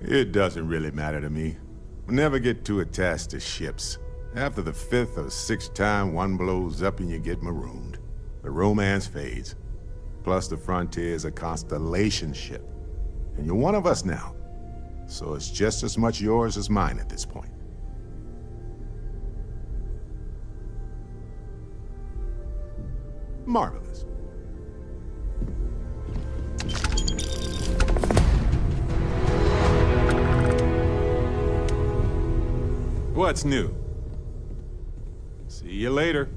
O: It doesn't really matter to me. Never get too attached to ships. After the 5th or 6th time one blows up and you get marooned, the romance fades. Plus the Frontier's a constellation ship. And you're one of us now. So it's just as much yours as mine at this point. Marvelous. What's new? See you later.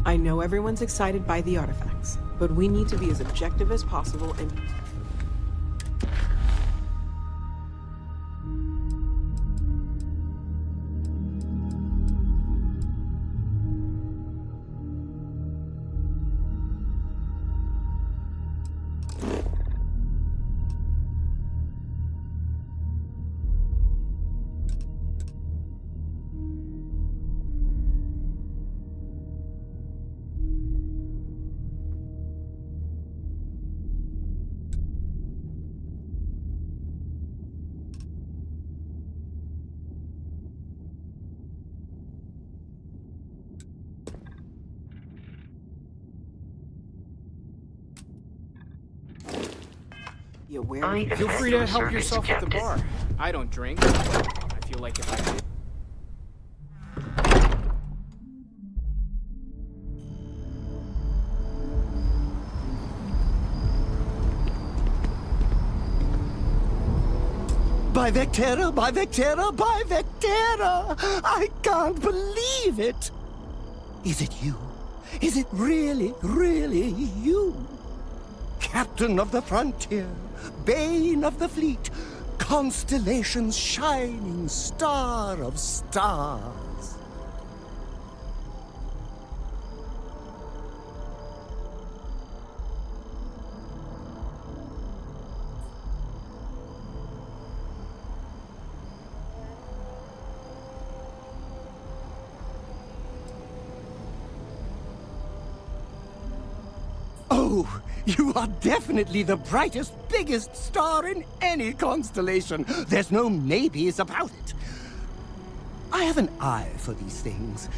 A: I know everyone's excited by the artifacts, but we need to be as objective as possible and... You aware?
S: Feel free to help yourself at the bar. I don't drink. I feel like if I did...
T: By Vectera, by Vectera, by Vectera! I can't believe it! Is it you? Is it really, really you? Captain of the frontier, bane of the fleet, constellation's shining star of stars. Oh, you are definitely the brightest, biggest star in any constellation. There's no maybes about it. I have an eye for these things.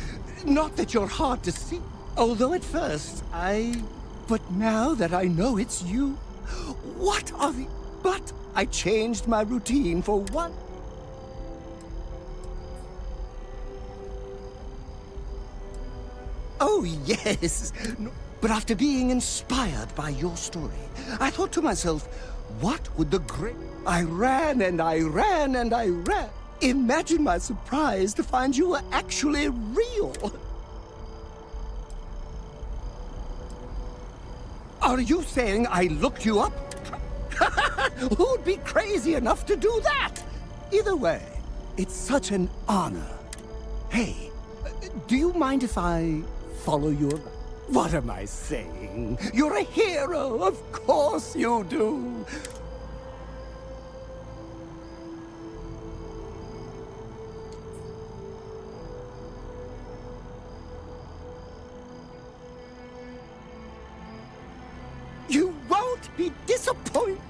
T: Not that you're hard to see, although at first But now that I know it's you, what are the... But I changed my routine for one. Oh, yes. But after being inspired by your story, I thought to myself, what would the great... I ran and I ran and I ran. Imagine my surprise to find you were actually real. Are you saying I looked you up? Who'd be crazy enough to do that? Either way, it's such an honor. Hey, do you mind if I follow your... What am I saying? You're a hero, of course you do. You won't be disappointed.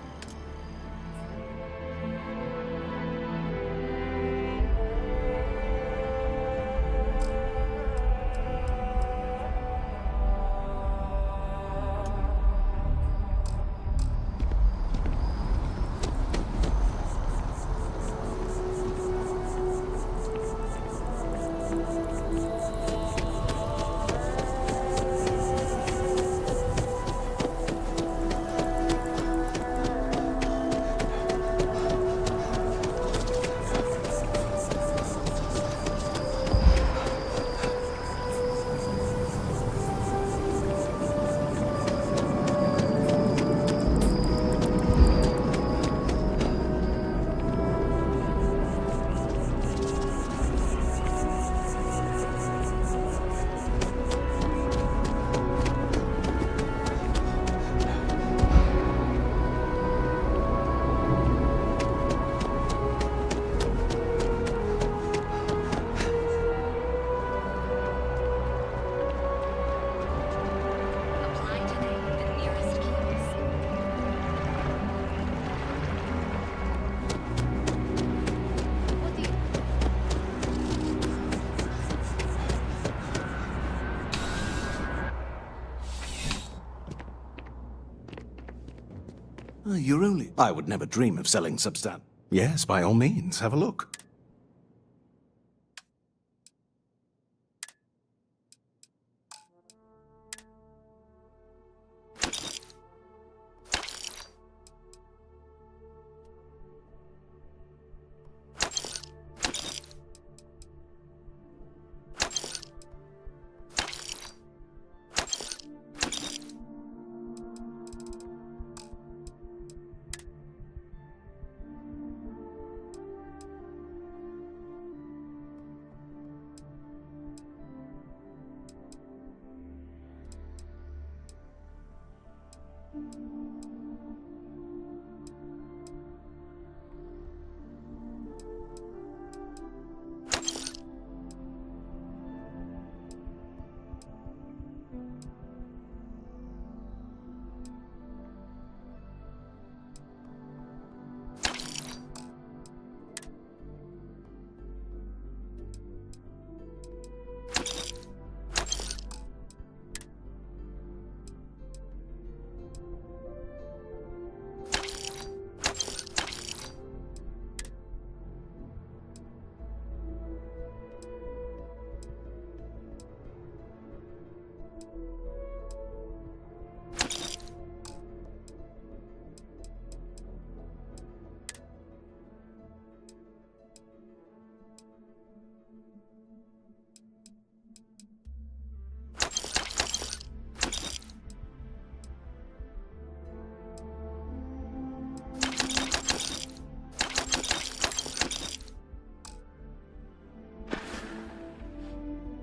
U: You're only... I would never dream of selling substan... Yes, by all means, have a look.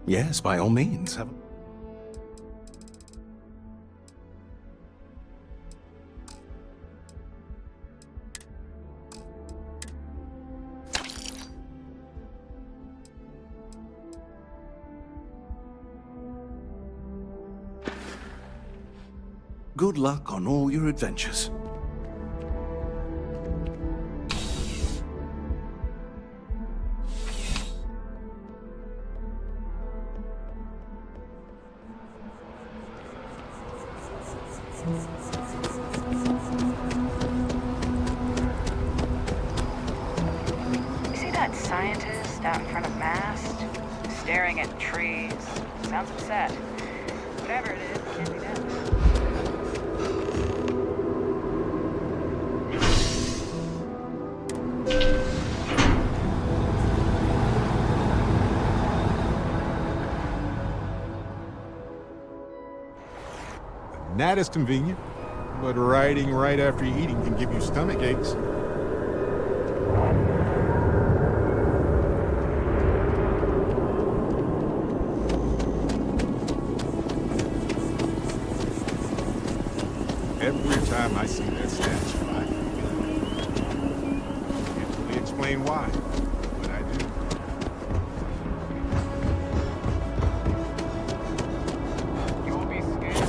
U: Yes, by all means, have a... Good luck on all your adventures.
F: See that scientist out in front of mast? Staring at trees. Sounds upset. Whatever it is, can't do that.
O: That is convenient, but riding right after eating can give you stomach aches. Every time I see that statue, I can't really explain why, but I do.
S: You'll be scared.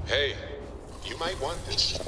O: Hey, you might want this.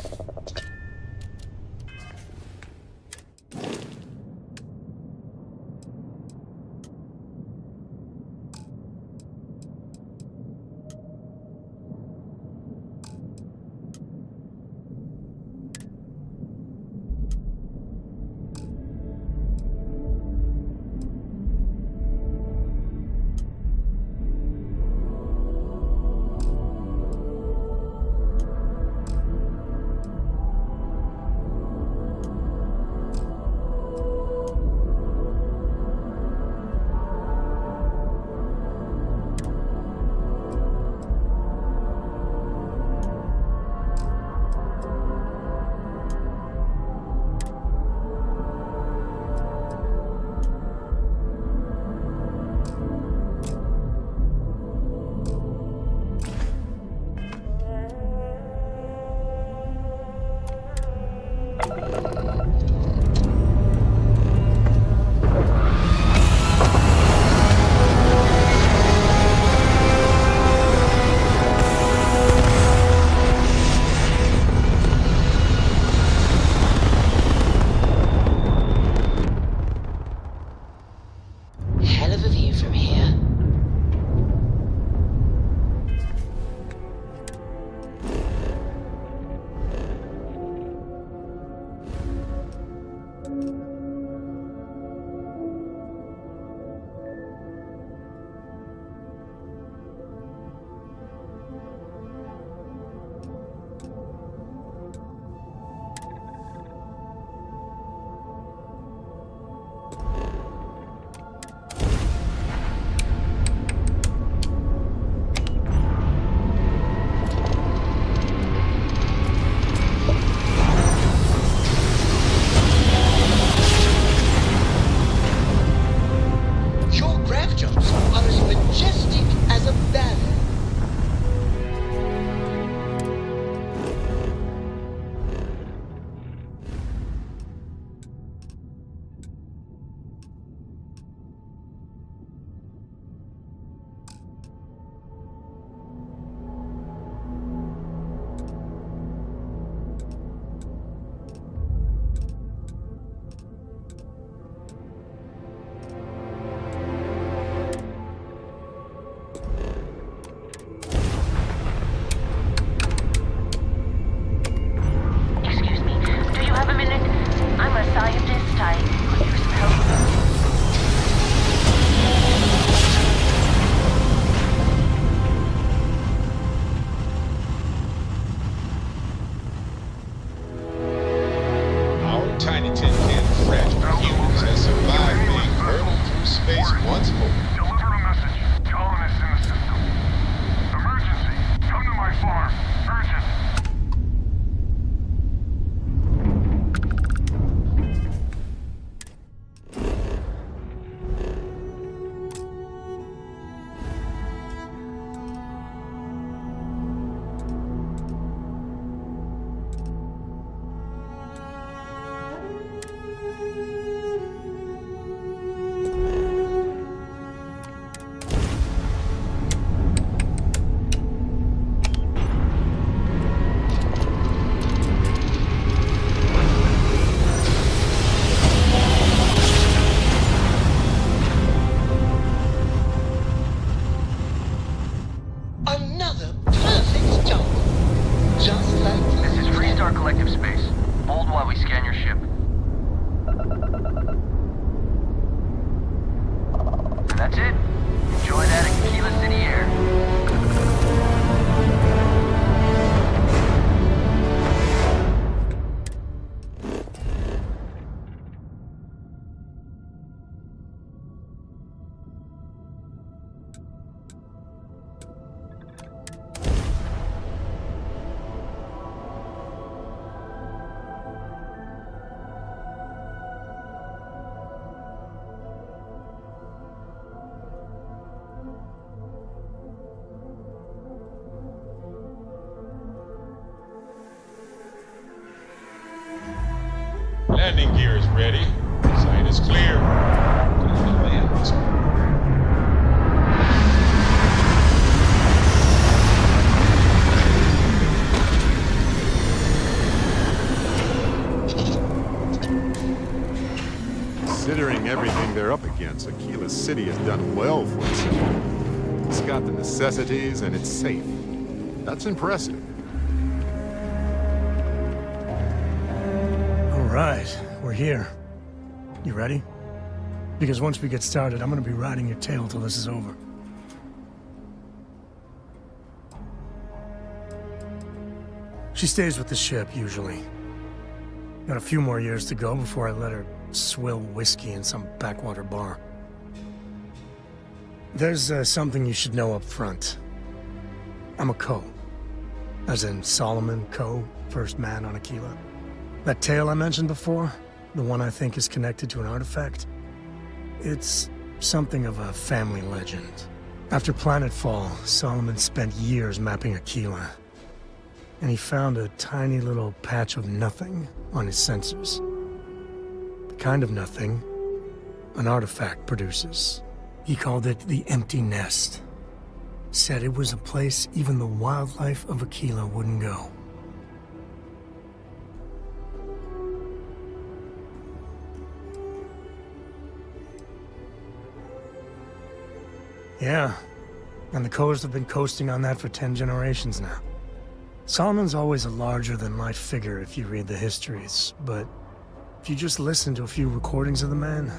R: Star Collective space. Hold while we scan your ship. And that's it. Enjoy that Aquila City air.
N: Landing gear is ready. Site is clear. Land this way.
O: Considering everything they're up against, Aquila City has done well for itself. It's got the necessities and it's safe. That's impressive.
C: Right, we're here. You ready? Because once we get started, I'm gonna be riding your tail till this is over. She stays with the ship, usually. Got a few more years to go before I let her swill whiskey in some backwater bar. There's something you should know up front. I'm a Co. As in Solomon Co., first man on Aquila. That tale I mentioned before, the one I think is connected to an artifact, it's something of a family legend. After Planetfall, Solomon spent years mapping Aquila, and he found a tiny little patch of nothing on his sensors. The kind of nothing an artifact produces. He called it the Empty Nest. Said it was a place even the wildlife of Aquila wouldn't go. Yeah, and the Coast have been coasting on that for 10 generations now. Solomon's always a larger-than-life figure if you read the histories, but if you just listen to a few recordings of the man,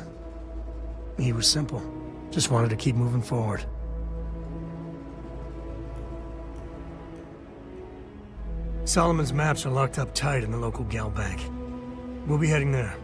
C: he was simple. Just wanted to keep moving forward. Solomon's maps are locked up tight in the local gal bank. We'll be heading there.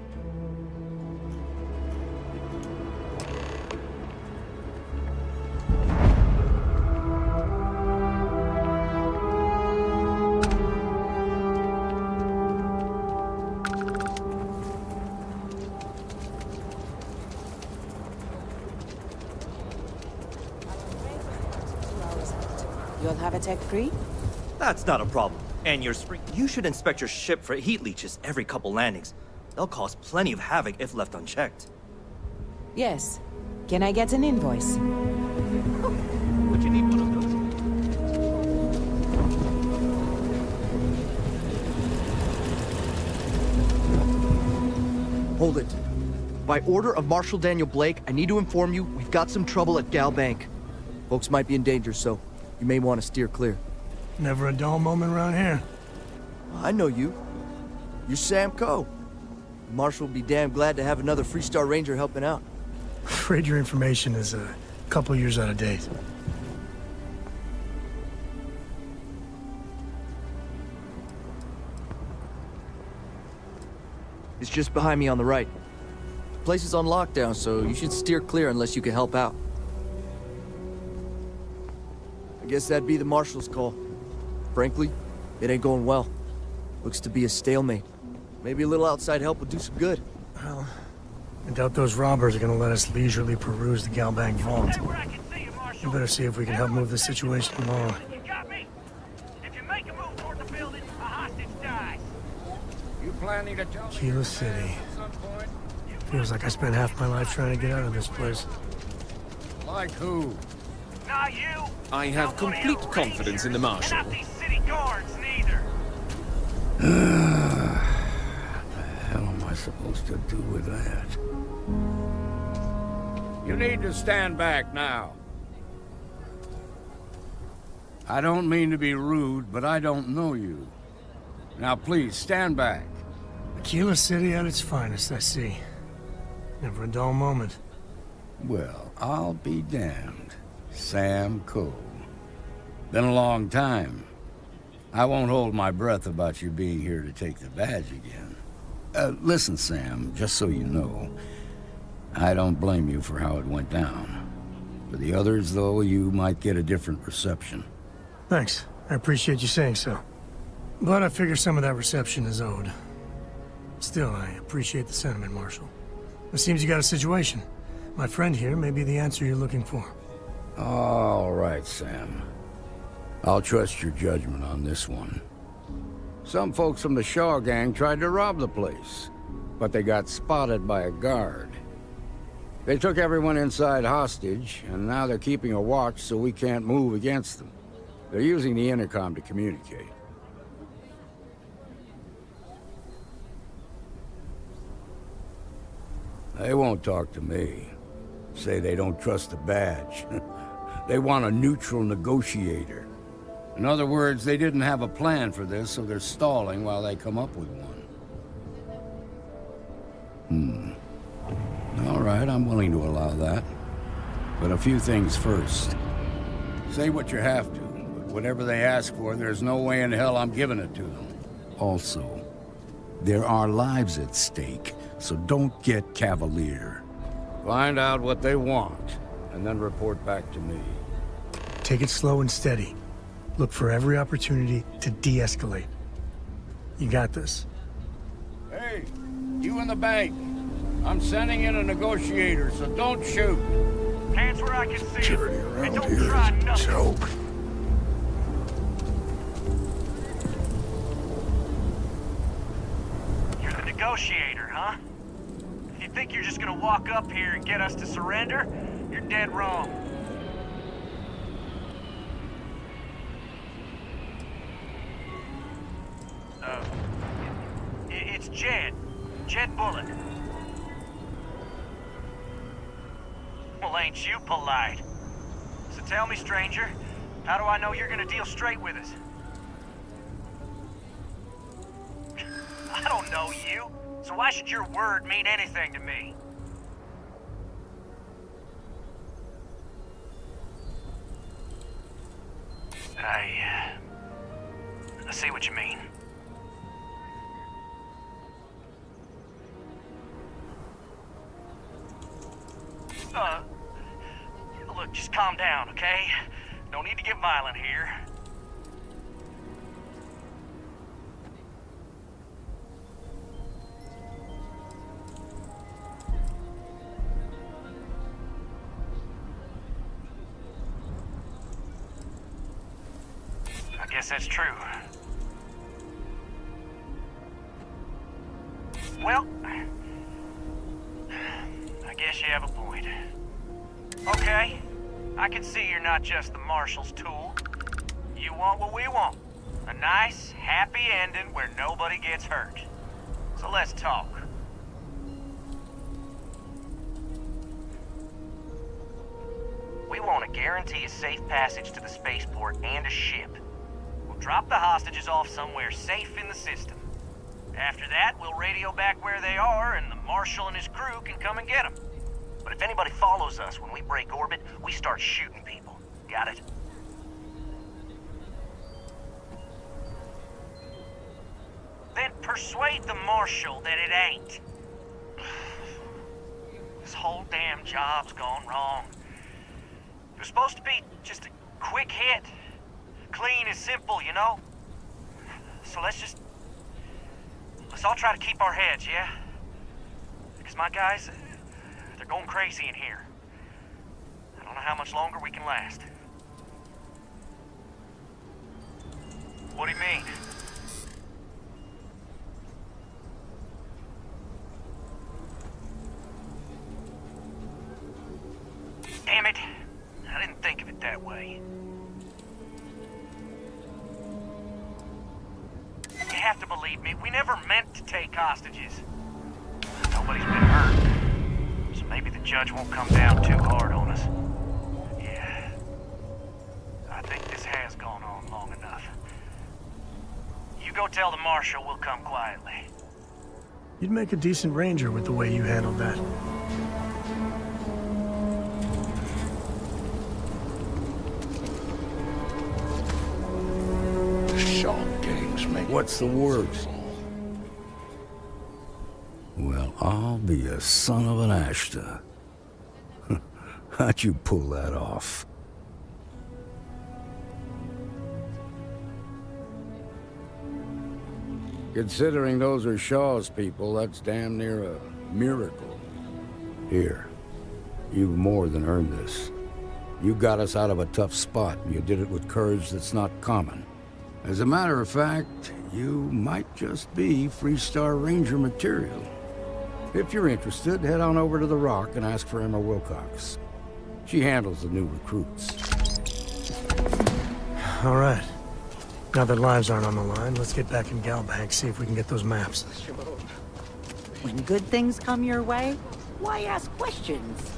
B: You'll have a tech free?
V: That's not a problem. And your spring... You should inspect your ship for heat leeches every couple landings. They'll cause plenty of havoc if left unchecked.
B: Yes. Can I get an invoice?
V: Would you need one of those?
W: Hold it. By order of Marshal Daniel Blake, I need to inform you we've got some trouble at Gal Bank. Folks might be in danger, so you may want to steer clear.
C: Never a dull moment around here.
W: I know you. You're Sam Coe. Marshal will be damn glad to have another Freestar Ranger helping out.
C: Afraid your information is a couple years out of date.
W: It's just behind me on the right. The place is on lockdown, so you should steer clear unless you can help out. I guess that'd be the Marshal's call. Frankly, it ain't going well. Looks to be a stalemate. Maybe a little outside help would do some good.
C: Well, I doubt those robbers are gonna let us leisurely peruse the Galbank vault. We better see if we can help move the situation along.
N: You planning to tell me?
C: Aquila City. Feels like I spent half my life trying to get out of this place.
N: Like who?
X: Not you.
Y: I have complete confidence in the Marshal.
X: Not these city guards, neither.
U: What the hell am I supposed to do with that?
N: You need to stand back now. I don't mean to be rude, but I don't know you.
U: Now please, stand back.
C: Aquila City at its finest, I see. Never a dull moment.
U: Well, I'll be damned. Sam Cole. Been a long time. I won't hold my breath about you being here to take the badge again. Listen, Sam, just so you know, I don't blame you for how it went down. For the others, though, you might get a different reception.
C: Thanks. I appreciate you saying so. But I figure some of that reception is owed. Still, I appreciate the sentiment, Marshal. It seems you got a situation. My friend here may be the answer you're looking for.
U: All right, Sam. I'll trust your judgment on this one. Some folks from the Shaw gang tried to rob the place, but they got spotted by a guard. They took everyone inside hostage, and now they're keeping a watch so we can't move against them. They're using the intercom to communicate. They won't talk to me. Say they don't trust the badge. They want a neutral negotiator. In other words, they didn't have a plan for this, so they're stalling while they come up with one. All right, I'm willing to allow that. But a few things first. Say what you have to, but whatever they ask for, there's no way in hell I'm giving it to them. Also, there are lives at stake, so don't get cavalier. Find out what they want, and then report back to me.
C: Take it slow and steady. Look for every opportunity to de-escalate. You got this.
U: Hey, you in the bank. I'm sending in a negotiator, so don't shoot.
X: Hands where I can see.
O: Security
X: And
O: around
X: don't
O: here
X: try
O: is a
X: nothing.
O: joke.
X: You're the negotiator, huh? If you think you're just gonna walk up here and get us to surrender, you're dead wrong. It's Jed. Jed Bullet. Well, ain't you polite? So tell me, stranger, how do I know you're gonna deal straight with us? I don't know you, so why should your word mean anything to me? I see what you mean. Look, just calm down, okay? No need to get violent here. I guess that's true. Well, I guess you have a point. Okay, I can see you're not just the Marshal's tool. You want what we want. A nice, happy ending where nobody gets hurt. So let's talk. We want to guarantee a safe passage to the spaceport and a ship. We'll drop the hostages off somewhere safe in the system. After that, we'll radio back where they are, and the Marshal and his crew can come and get them. But if anybody follows us when we break orbit, we start shooting people. Got it? Then persuade the Marshal that it ain't. This whole damn job's gone wrong. It was supposed to be just a quick hit. Clean and simple, you know? So let's all try to keep our heads, yeah? Because my guys, they're going crazy in here. I don't know how much longer we can last. What do you mean? Damn it. I didn't think of it that way. You have to believe me, we never meant to take hostages. Nobody's been hurt. So maybe the judge won't come down too hard on us. Yeah. I think this has gone on long enough. You go tell the marshal we'll come quietly.
C: You'd make a decent ranger with the way you handled that.
U: What's the word? Well, I'll be a son of an Ashta. How'd you pull that off? Considering those are Shaw's people, that's damn near a miracle. Here, you've more than earned this. You got us out of a tough spot, and you did it with courage that's not common. As a matter of fact, you might just be Freestar Ranger material. If you're interested, head on over to the Rock and ask for Emma Wilcox. She handles the new recruits.
C: All right. Now that lives aren't on the line, let's get back in Galbank, see if we can get those maps.
H: When good things come your way, why ask questions?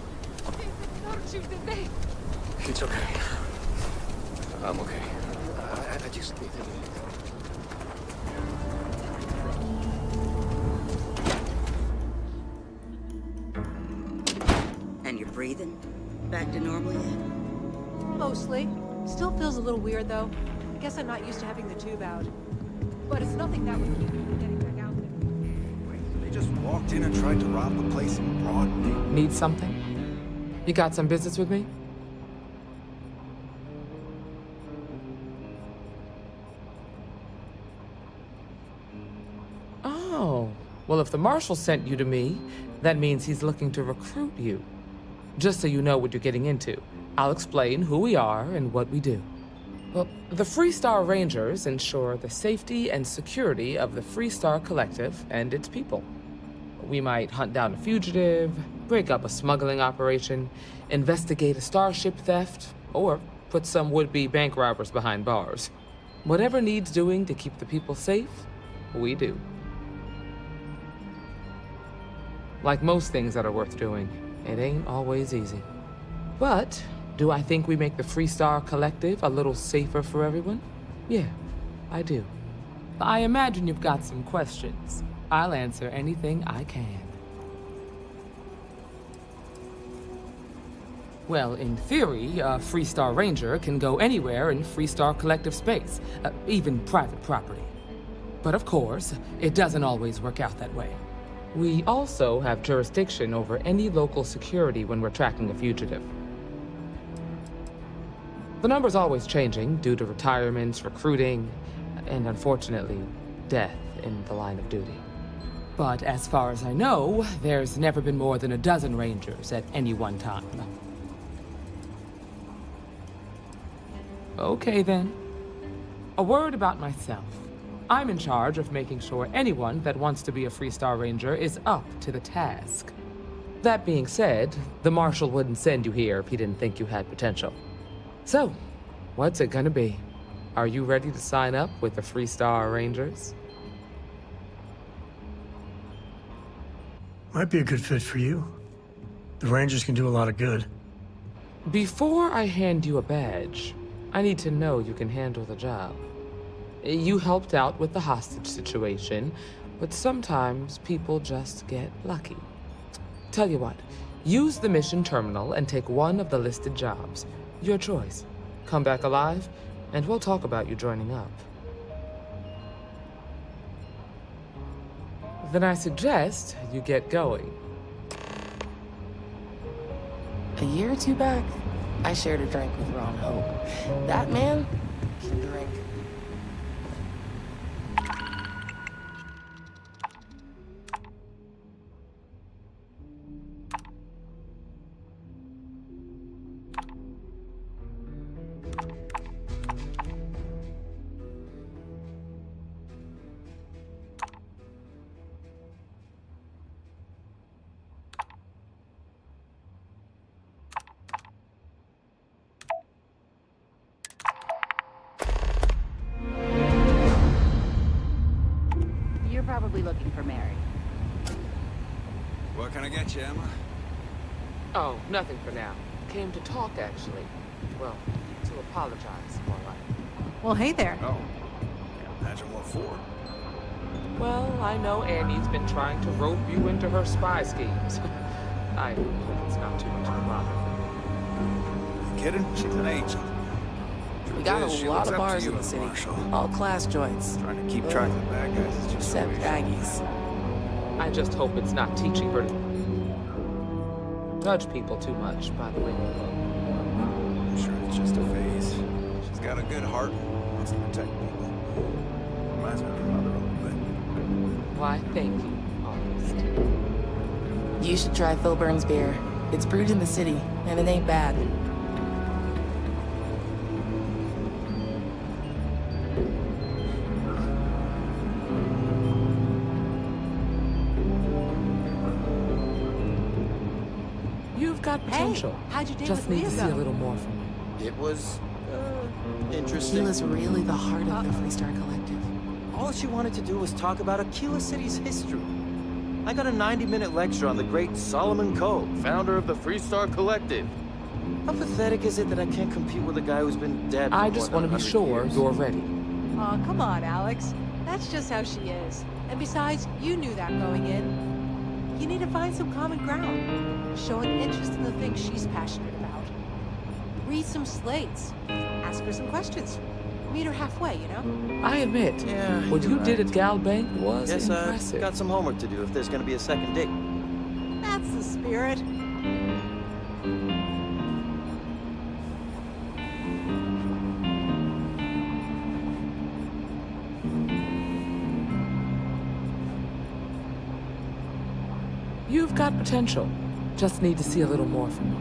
Q: It's okay. I'm okay. I just...
H: And you're breathing? Back to normal yet?
J: Mostly. Still feels a little weird, though. I guess I'm not used to having the tube out. But it's nothing that would keep me from getting back out there.
K: Wait, they just walked in and tried to rob the place in broad day?
L: Need something? You got some business with me? Oh, well, if the marshal sent you to me, that means he's looking to recruit you. Just so you know what you're getting into, I'll explain who we are and what we do. Well, the Freestar Rangers ensure the safety and security of the Freestar Collective and its people. We might hunt down a fugitive, break up a smuggling operation, investigate a starship theft, or put some would-be bank robbers behind bars. Whatever needs doing to keep the people safe, we do. Like most things that are worth doing, it ain't always easy. But do I think we make the Freestar Collective a little safer for everyone? Yeah, I do. I imagine you've got some questions. I'll answer anything I can. Well, in theory, a Freestar Ranger can go anywhere in Freestar Collective space, even private property. But of course, it doesn't always work out that way. We also have jurisdiction over any local security when we're tracking a fugitive. The number's always changing due to retirements, recruiting, and unfortunately, death in the line of duty. But as far as I know, there's never been more than a dozen Rangers at any one time. Okay then. A word about myself. I'm in charge of making sure anyone that wants to be a Freestar Ranger is up to the task. That being said, the Marshal wouldn't send you here if he didn't think you had potential. So, what's it gonna be? Are you ready to sign up with the Freestar Rangers?
C: Might be a good fit for you. The Rangers can do a lot of good.
L: Before I hand you a badge, I need to know you can handle the job. You helped out with the hostage situation, but sometimes people just get lucky. Tell you what, use the mission terminal and take one of the listed jobs. Your choice. Come back alive, and we'll talk about you joining up. Then I suggest you get going.
M: A year or two back, I shared a drink with Ron Hope. That man can drink.
H: Probably looking for Mary.
K: What can I get you, Emma?
L: Oh, nothing for now. Came to talk, actually. Well, to apologize, more like.
J: Well, hey there.
K: Oh, yeah, imagine what for.
L: Well, I know Annie's been trying to rope you into her spy schemes. I hope it's not too much of a bother.
K: Kidding? She's an agent.
M: We got a
K: She
M: lot
K: looks
M: of
K: up to
M: bars
K: you
M: in the
K: and
M: city.
K: Marshall.
M: All class joints.
K: Trying to keep track of the bad guys is just
M: Except
K: so easy.
M: Aggies.
L: I just hope it's not teaching her to judge people too much by the way they look.
K: I'm sure it's just a phase. She's got a good heart and wants to protect people. Reminds me of her mother a little bit.
L: Why, thank you, August.
M: You should try Philburn's beer. It's brewed in the city, and it ain't bad.
L: You've got potential.
J: how'd your day
L: Just
J: with
L: need to
J: Leah
L: see a
J: go?
L: little more from you.
W: It was, interesting.
M: Aquila's really the heart of the Freestar Collective.
W: All she wanted to do was talk about Aquila City's history. I got a 90-minute lecture on the great Solomon Coe, founder of the Freestar Collective. How pathetic is it that I can't compete with a guy who's been dead for
L: I
W: more
L: just
W: than
L: want to be
W: 100
L: sure
W: years?
L: you're ready.
J: Aw, come on, Alex. That's just how she is. And besides, you knew that going in. You need to find some common ground. Showing interest in the things she's passionate about. Read some slates. Ask her some questions. Meet her halfway, you know?
L: I admit,
W: Yeah,
L: what
W: you're
L: you did
W: right.
L: at Gal Bank was
W: Guess
L: impressive.
W: I've got some homework to do if there's gonna be a second date.
J: That's the spirit.
L: You've got potential. Just need to see a little more from you.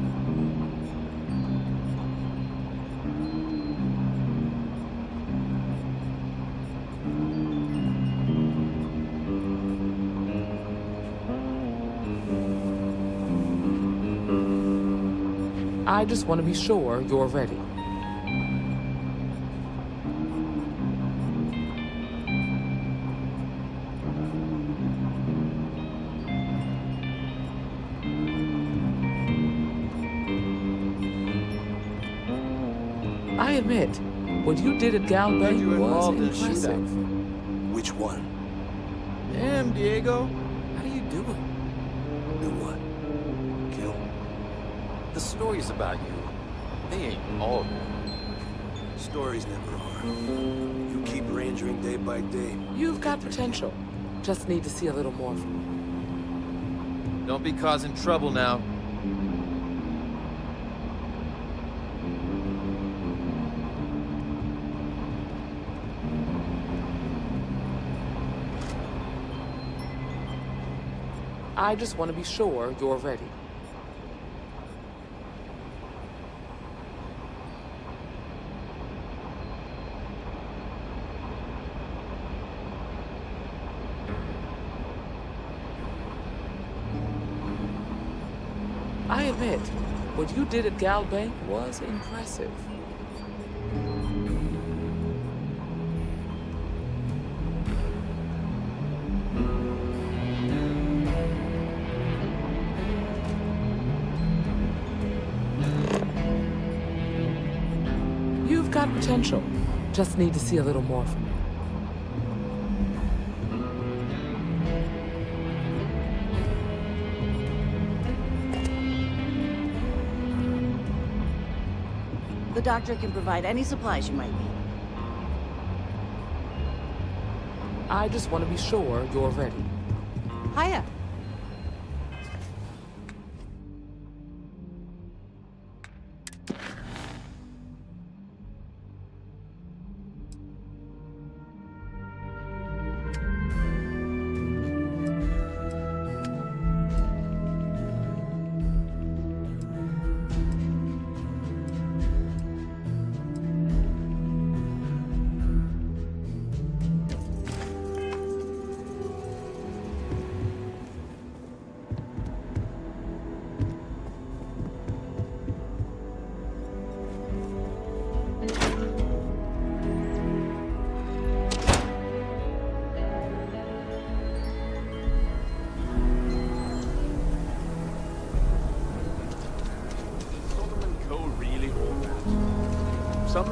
L: I just want to be sure you're ready. I admit, what you did at Gal Bank
W: you
L: was
W: involved in a
L: impressive.
W: shootout.
K: Which one?
W: Damn, Diego. How do you do it?
K: Do what? Kill?
W: The stories about you, they ain't all real.
K: Stories never are. You keep rangering day by day.
L: You've got potential. Just need to see a little more from you.
W: Don't be causing trouble now.
L: I just want to be sure you're ready. I admit, what you did at Gal Bank was impressive. You've got potential. Just need to see a little more from you.
H: The doctor can provide any supplies you might need.
L: I just want to be sure you're ready.
J: Hiya.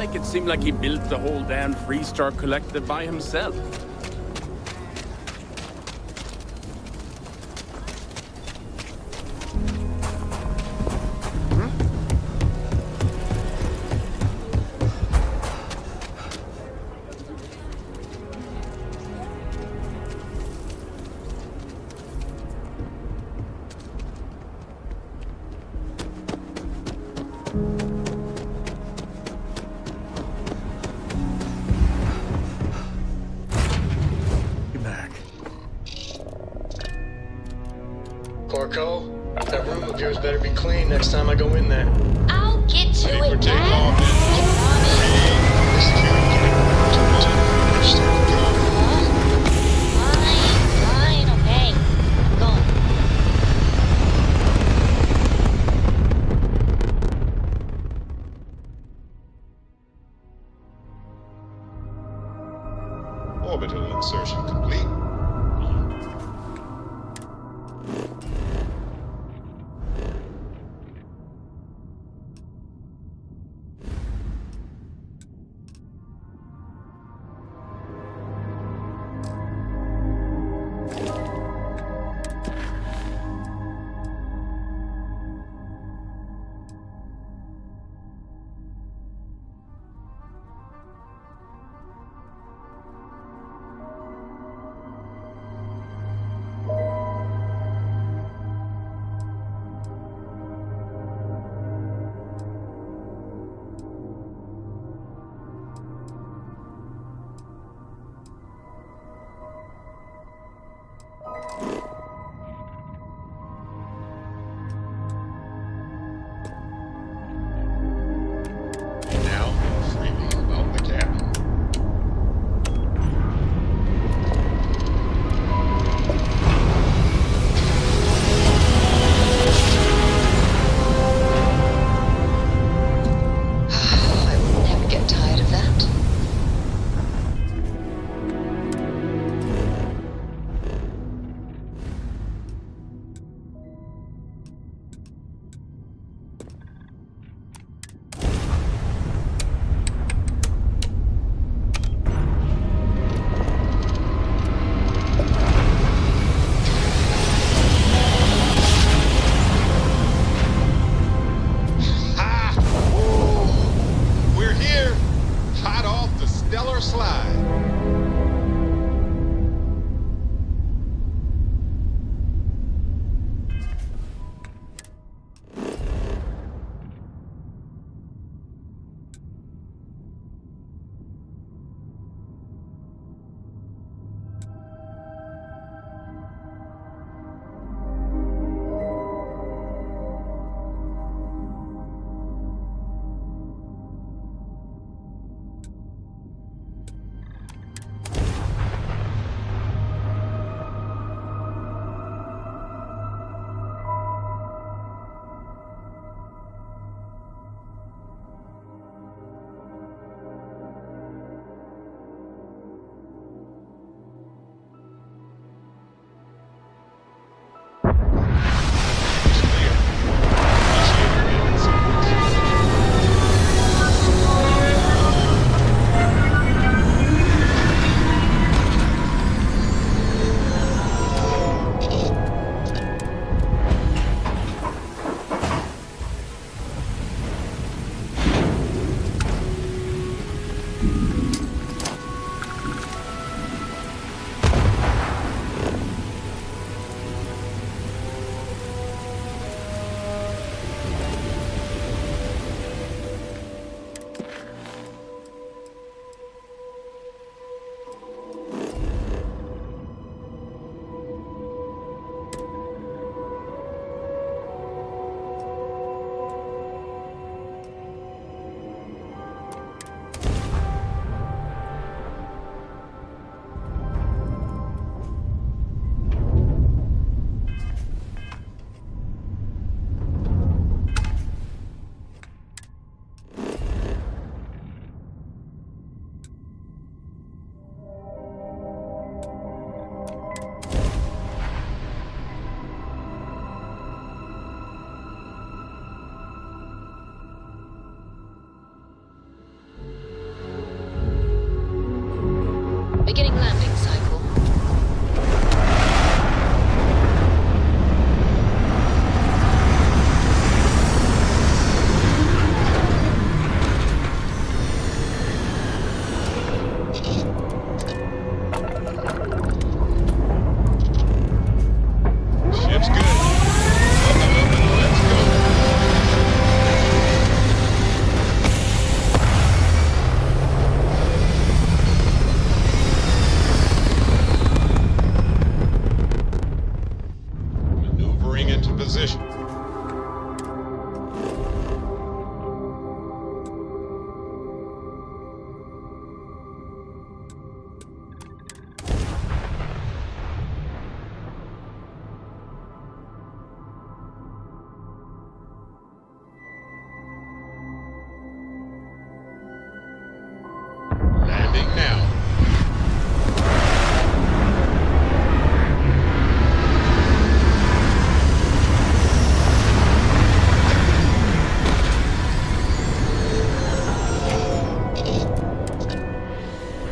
D: make it seem like he built the whole damn Freestar Collective by himself.
E: Corco, that room of yours better be clean next time I go in there.
G: I'll get to it, Dad. Fine, okay. I'm going.
N: Orbital insertion complete.
G: landing cycle.
N: Ship's good. Buckle up and let's go. Maneuvering into position. Landing now.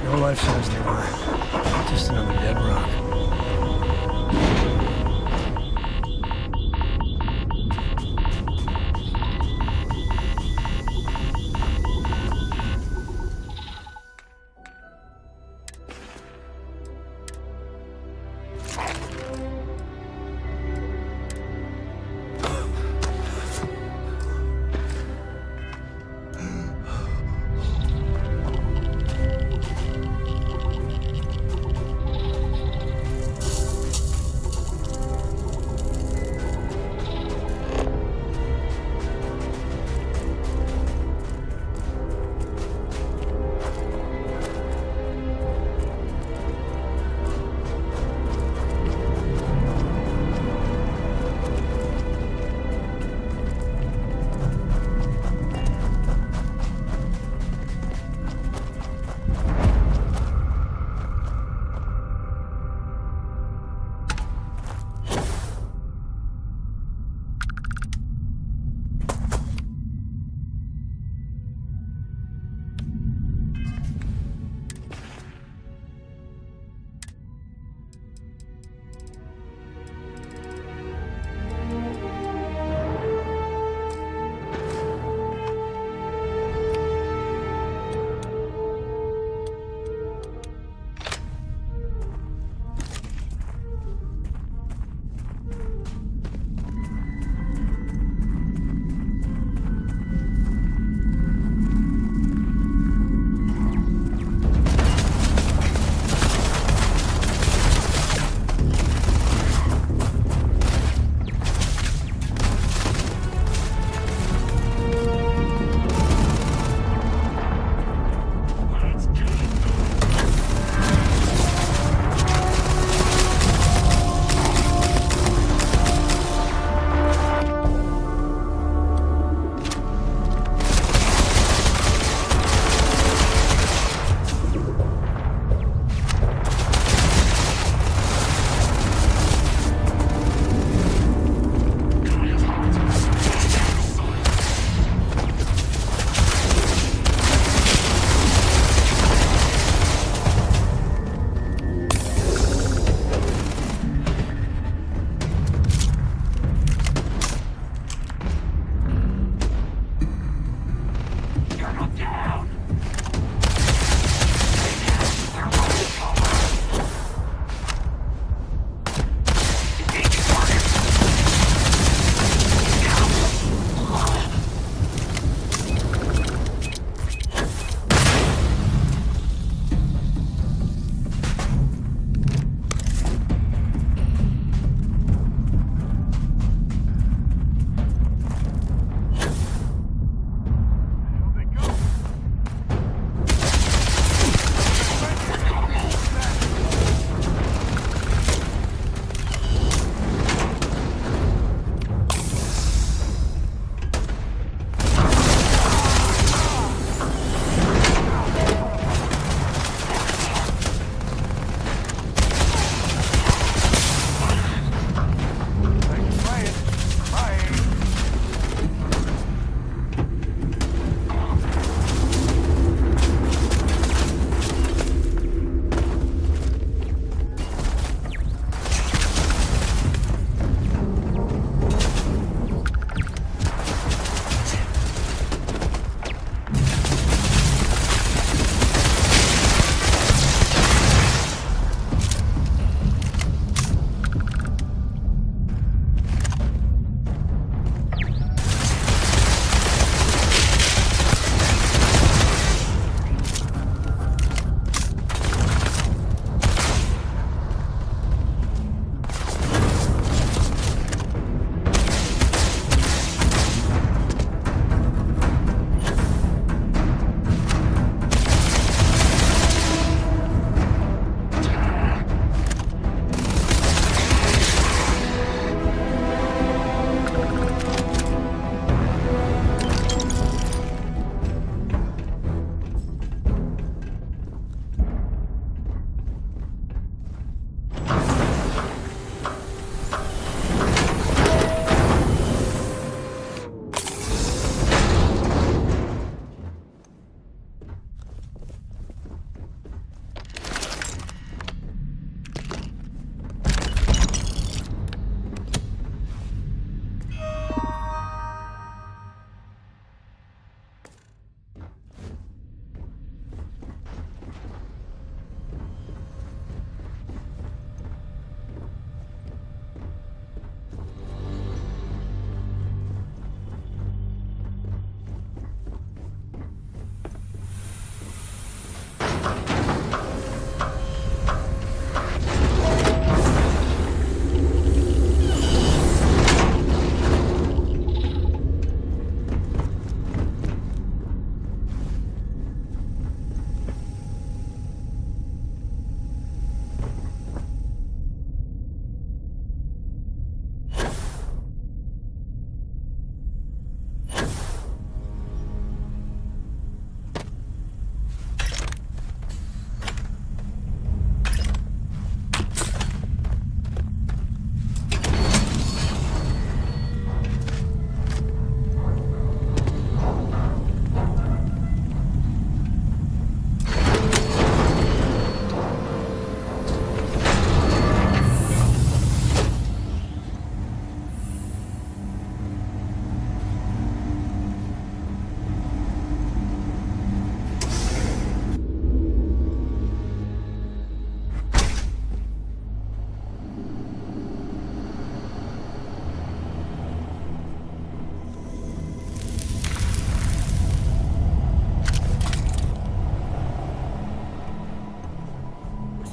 C: No life signs nearby. Just another dead rock.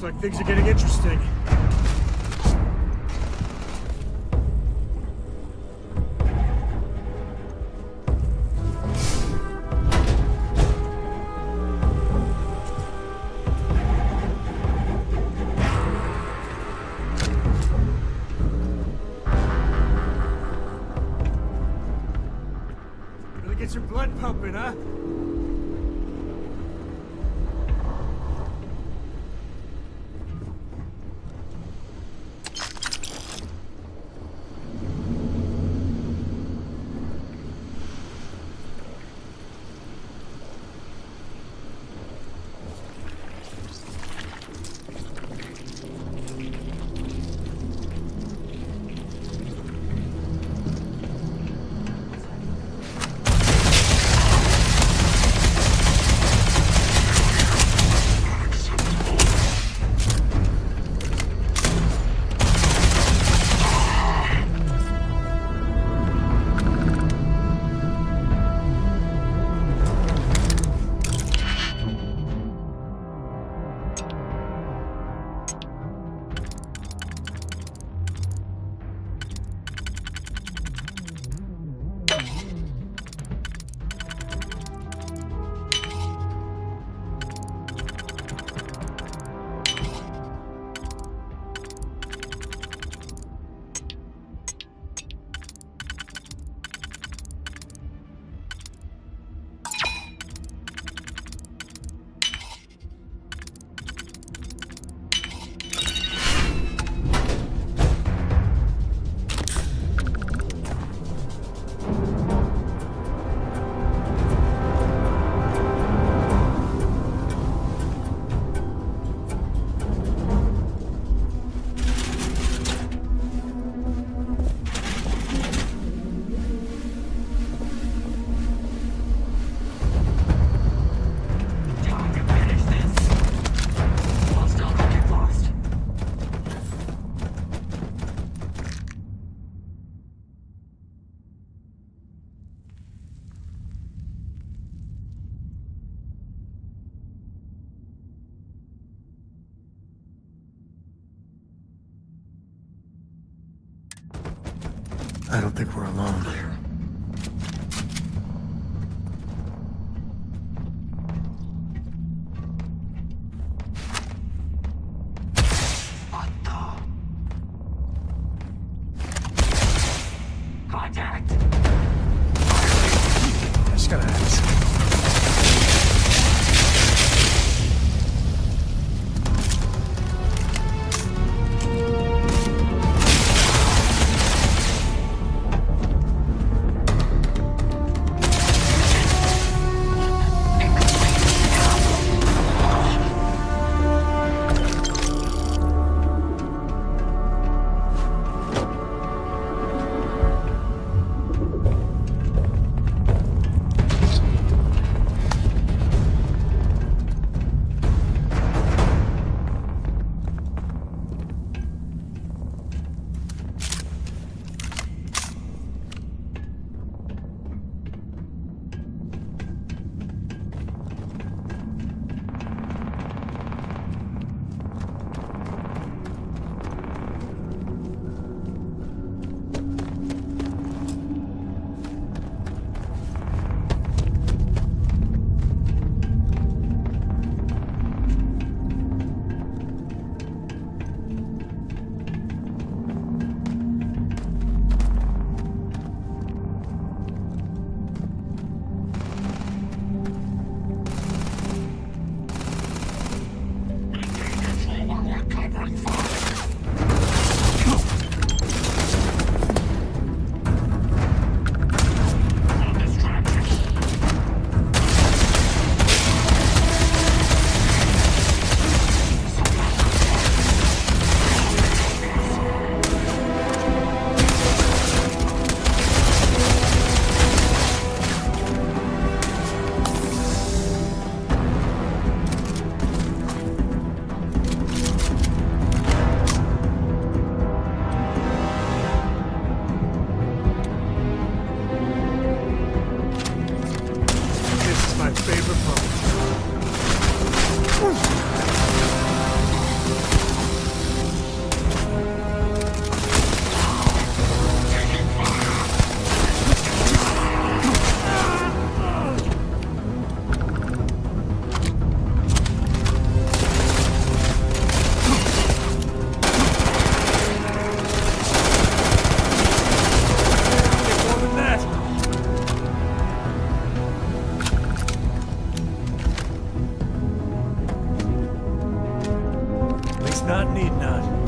C: Looks like things are getting interesting. Really gets your blood pumping, huh? I don't think we're alone.
A: What the? Contact.
C: I just gotta ask. not, need not.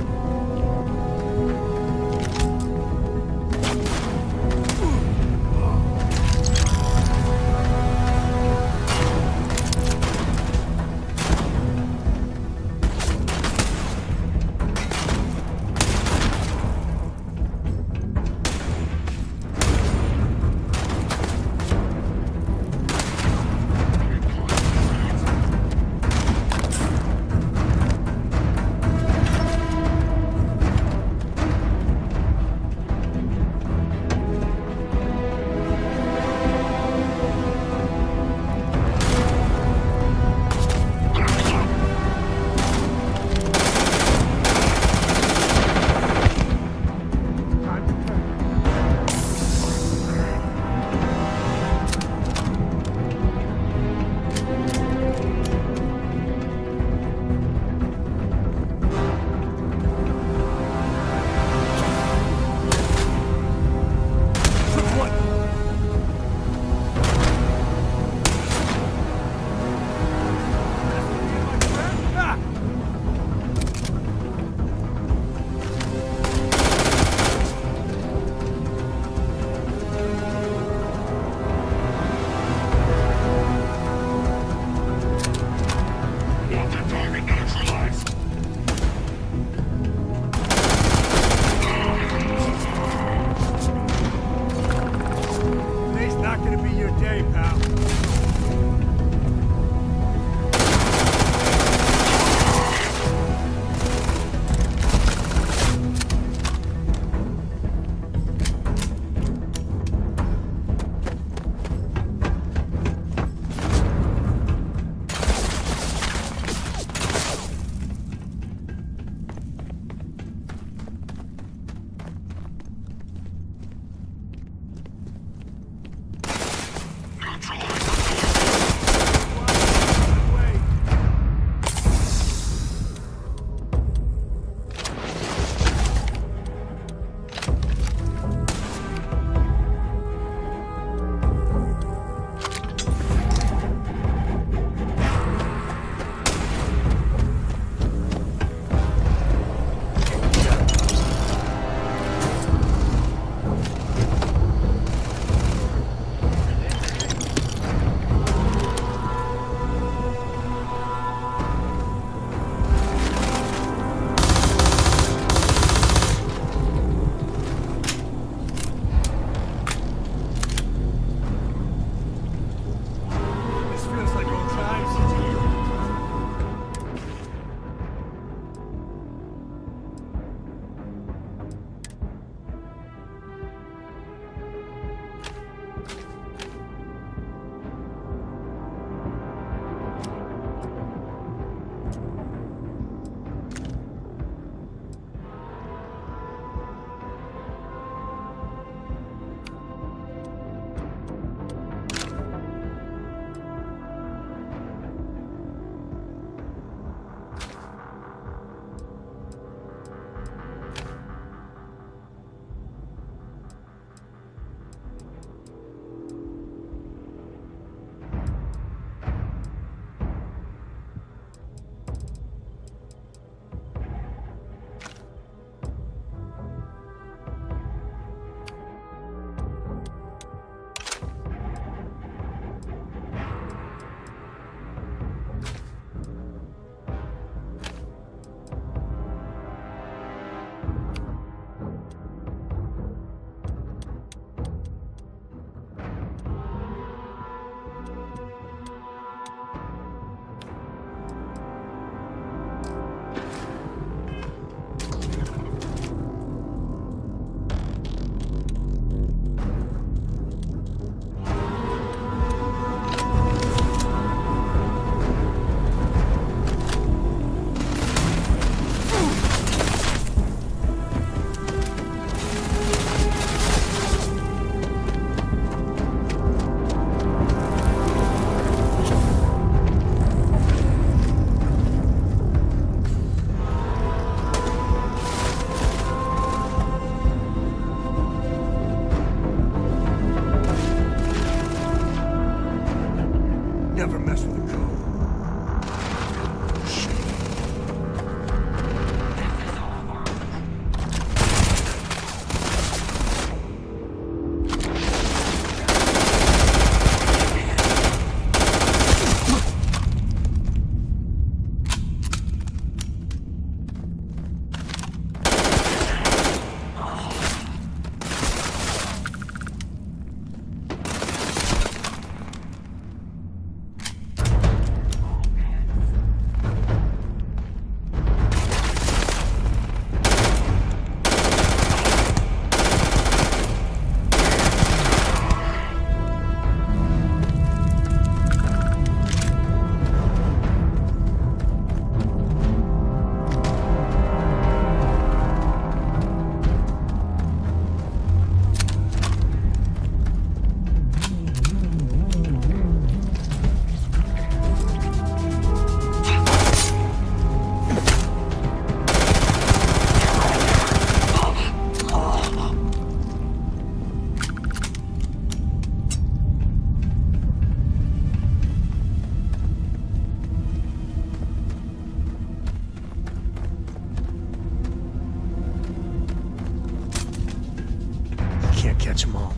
C: catch them all.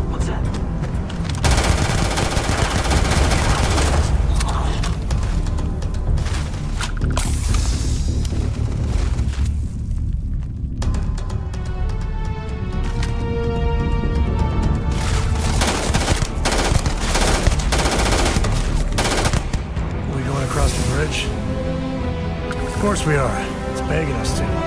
X: What's that?
C: We going across the bridge? Of course we are. It's begging us to.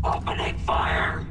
X: Opening fire!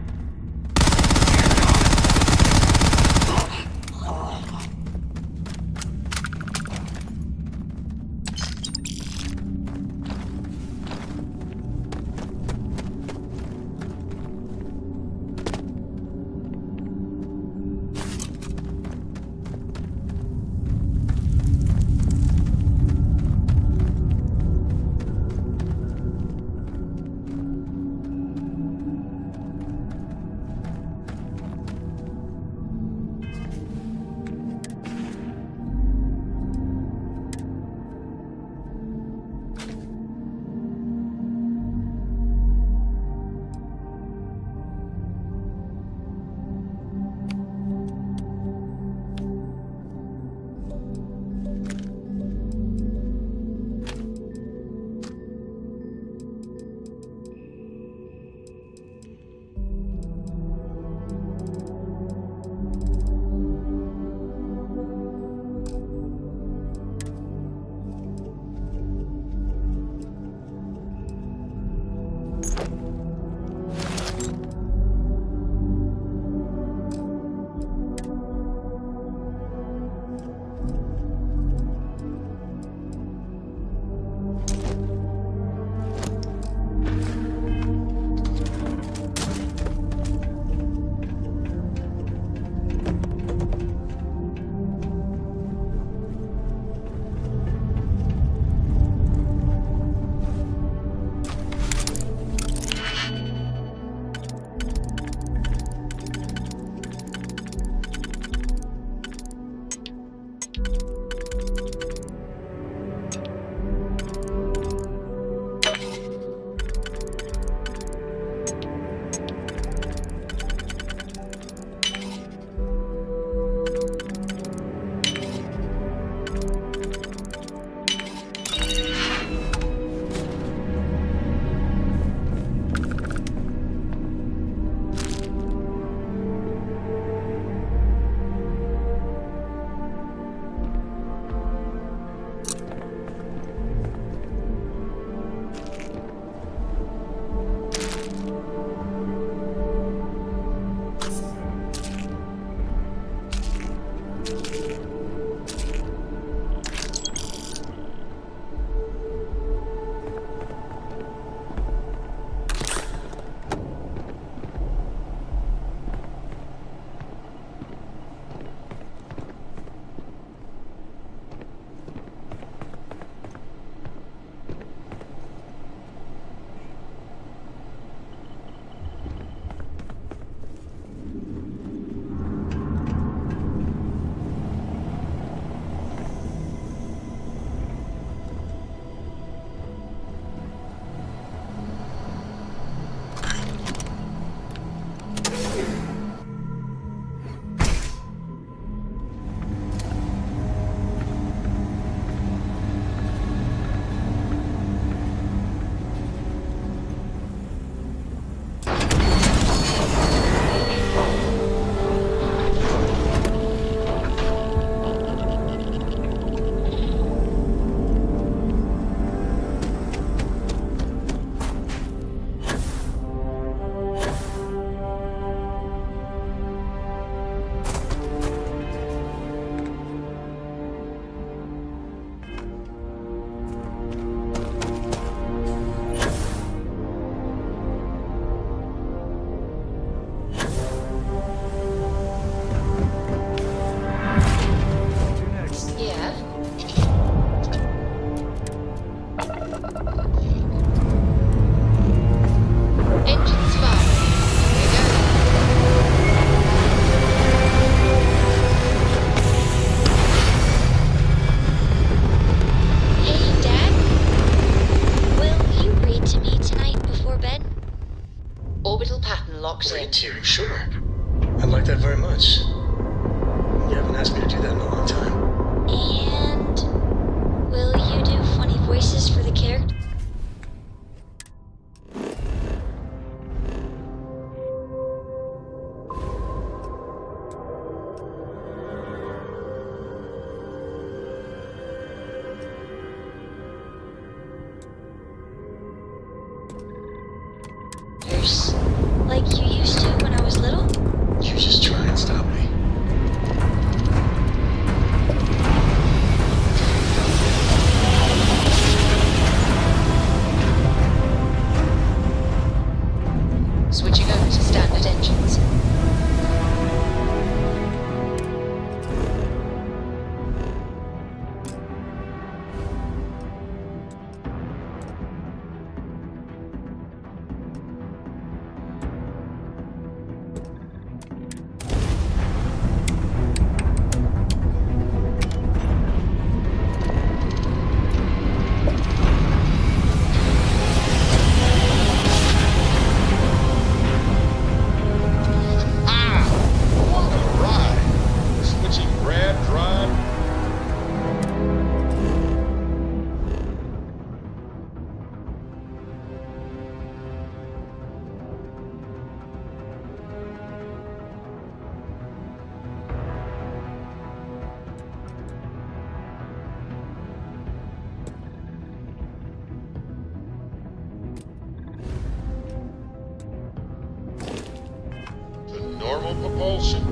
G: locked in.
E: Raid you, sure. I'd like that very much. You haven't asked me to do that in a long time.
G: And will you do funny voices for the character? Like you used to when I was little?
E: You just try and stop me.
G: Switching over to standard engines.
N: Normal propulsion.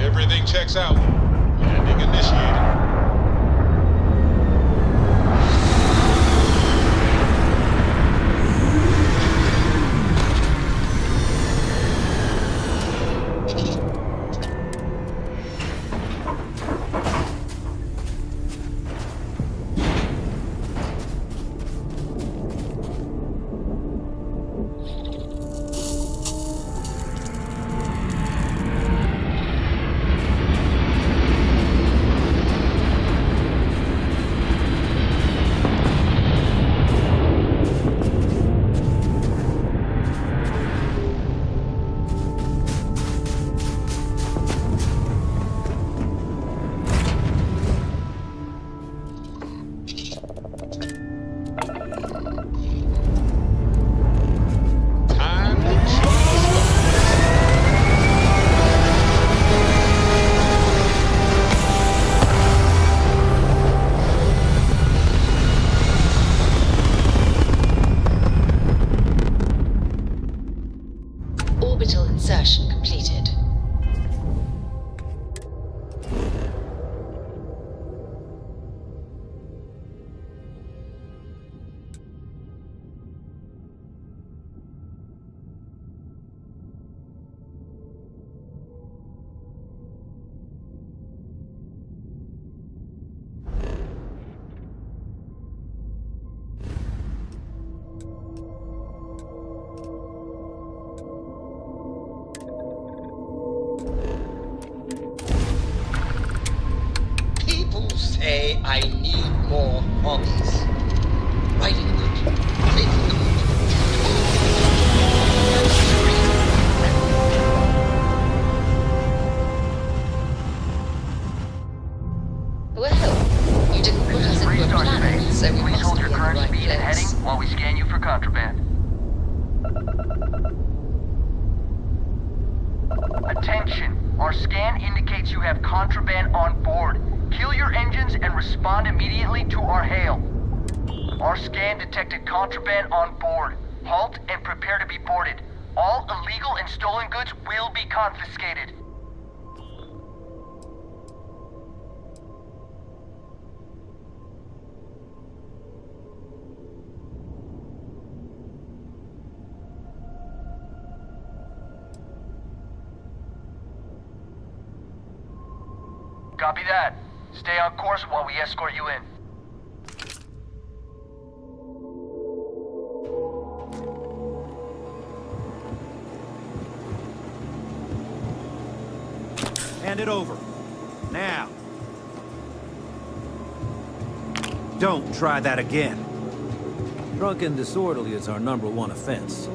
N: Everything checks out. Landing initiated.
G: Orbital insertion completed.
A: Say I need more hobbies. Writing a book, making a movie.
G: Well, you didn't put us into a planet, so we must
R: hold
G: be
R: your
G: in the
R: current
G: right
R: speed and heading
G: place.
R: while we scan you for contraband. Attention! Our scan indicates you have contraband on board. Kill your engines and respond immediately to our hail. Our scan detected contraband on board. Halt and prepare to be boarded. All illegal and stolen goods will be confiscated. Copy that. Stay on course while we escort you in.
W: Hand it over. Now. Don't try that again. Drunk and disorderly is our #1 offense.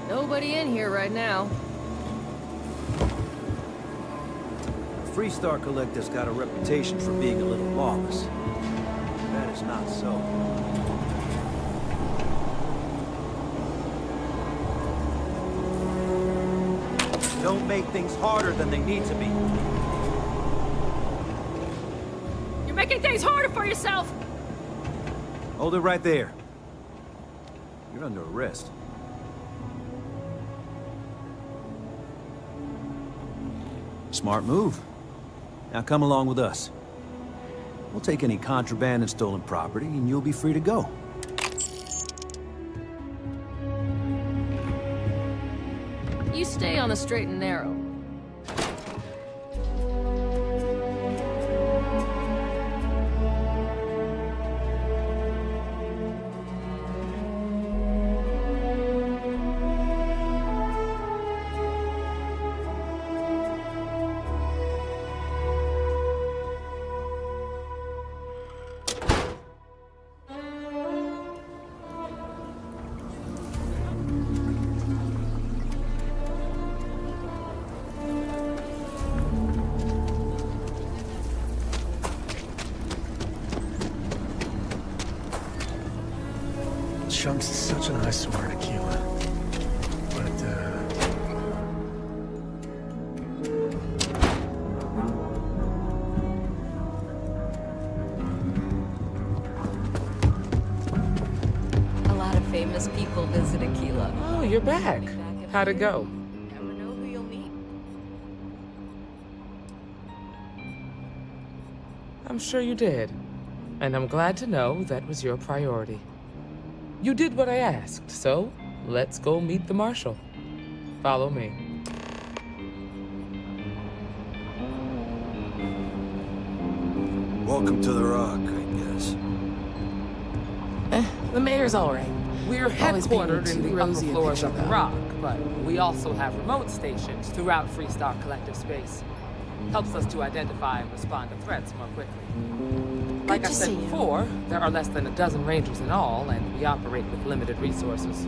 F: Nobody in here right now.
W: Freestar Collective's got a reputation for being a little lawless. That is not so. Don't make things harder than they need to be.
F: You're making things harder for yourself!
W: Hold it right there. You're under arrest. Smart move. Now come along with us. We'll take any contraband and stolen property, and you'll be free to go.
F: You stay on the straight and narrow.
C: Chunks is such an eyesore, Tequila. But,
F: A lot of famous people visit Aquila.
L: Oh, you're back. How'd it go?
F: Never know who you'll meet.
L: I'm sure you did. And I'm glad to know that was your priority. You did what I asked, so let's go meet the Marshal. Follow me.
W: Welcome to the Rock, I guess.
M: The mayor's all right.
L: We're
M: Always being
L: headquartered in
M: too
L: the upper
M: rosy a
L: floors
M: picture,
L: of the
M: though.
L: Rock, but we also have remote stations throughout Freestar Collective space. Helps us to identify and respond to threats more quickly. Like I said before, there are less than a dozen rangers in all, and we operate with limited resources.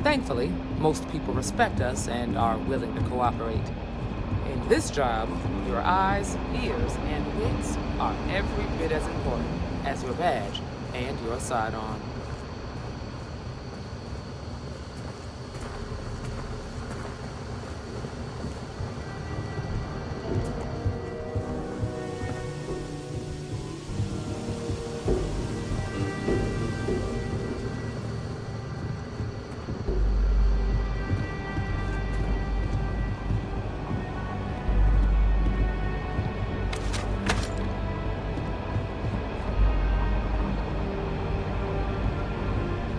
L: Thankfully, most people respect us and are willing to cooperate. In this job, your eyes, ears, and wits are every bit as important as your badge and your sidearm.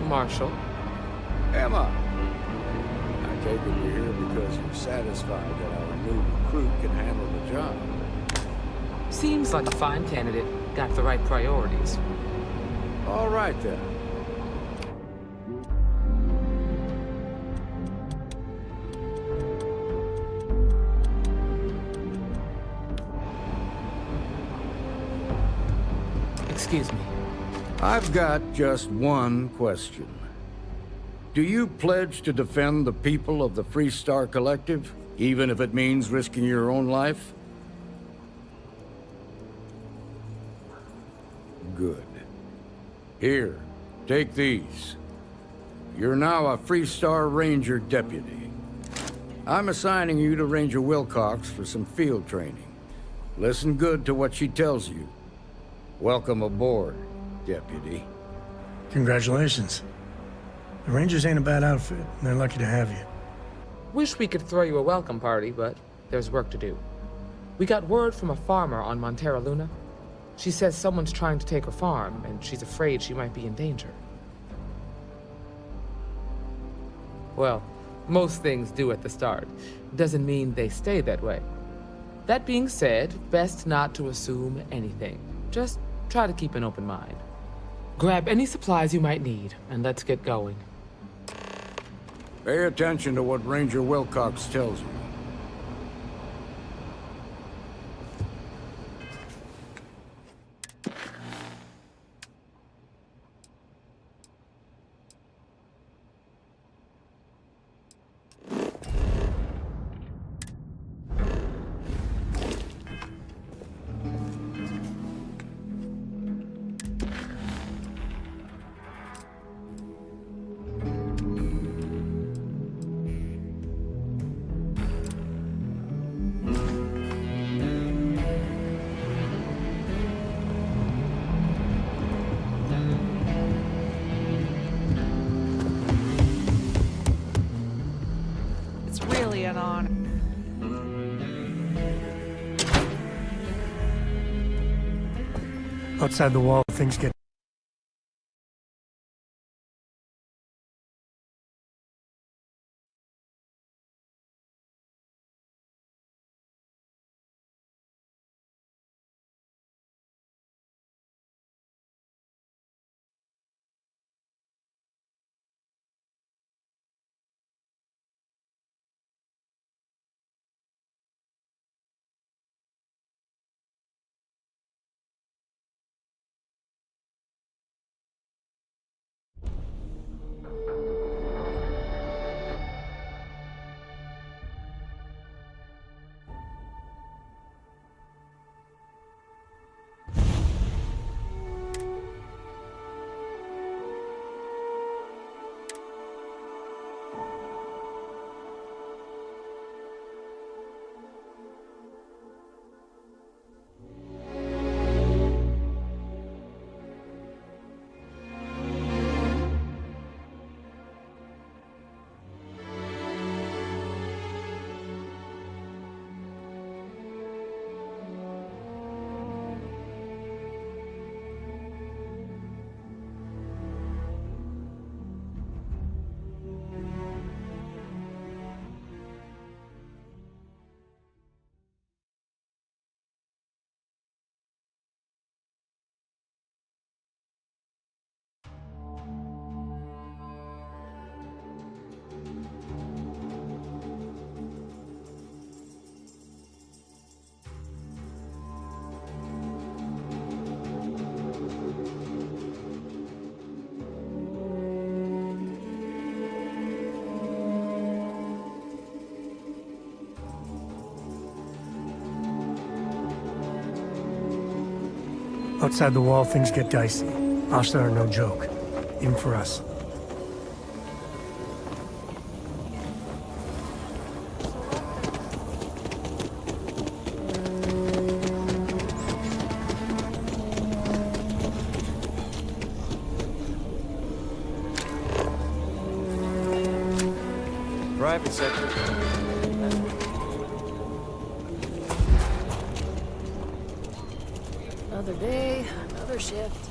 L: Marshal.
U: Emma! I take it you're here because you're satisfied that our new recruit can handle the job.
L: Seems like a fine candidate. Got the right priorities.
U: All right, then.
L: Excuse me.
U: I've got just one question. Do you pledge to defend the people of the Freestar Collective, even if it means risking your own life? Good. Here, take these. You're now a Freestar Ranger deputy. I'm assigning you to Ranger Wilcox for some field training. Listen good to what she tells you. Welcome aboard, Deputy.
C: congratulations. The Rangers ain't a bad outfit, and they're lucky to have you.
L: Wish we could throw you a welcome party, but there's work to do. We got word from a farmer on Montera Luna. She says someone's trying to take her farm, and she's afraid she might be in danger. Well, most things do at the start. Doesn't mean they stay that way. That being said, best not to assume anything. Just try to keep an open mind. Grab any supplies you might need, and let's get going.
U: Pay attention to what Ranger Wilcox tells you.
J: It's really an honor.
C: Outside the wall, things get... Outside the wall, things get dicey. Ashtar are no joke. Even for us.
W: Private sector.
F: Another day, another shift.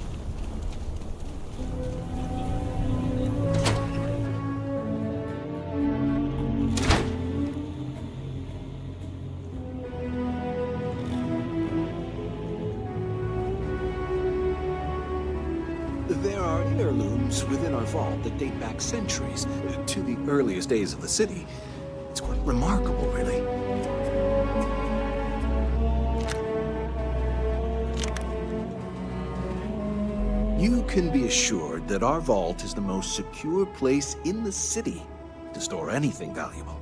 B: There are heirlooms within our vault that date back centuries, to the earliest days of the city. It's quite remarkable, really. You can be assured that our vault is the most secure place in the city to store anything valuable.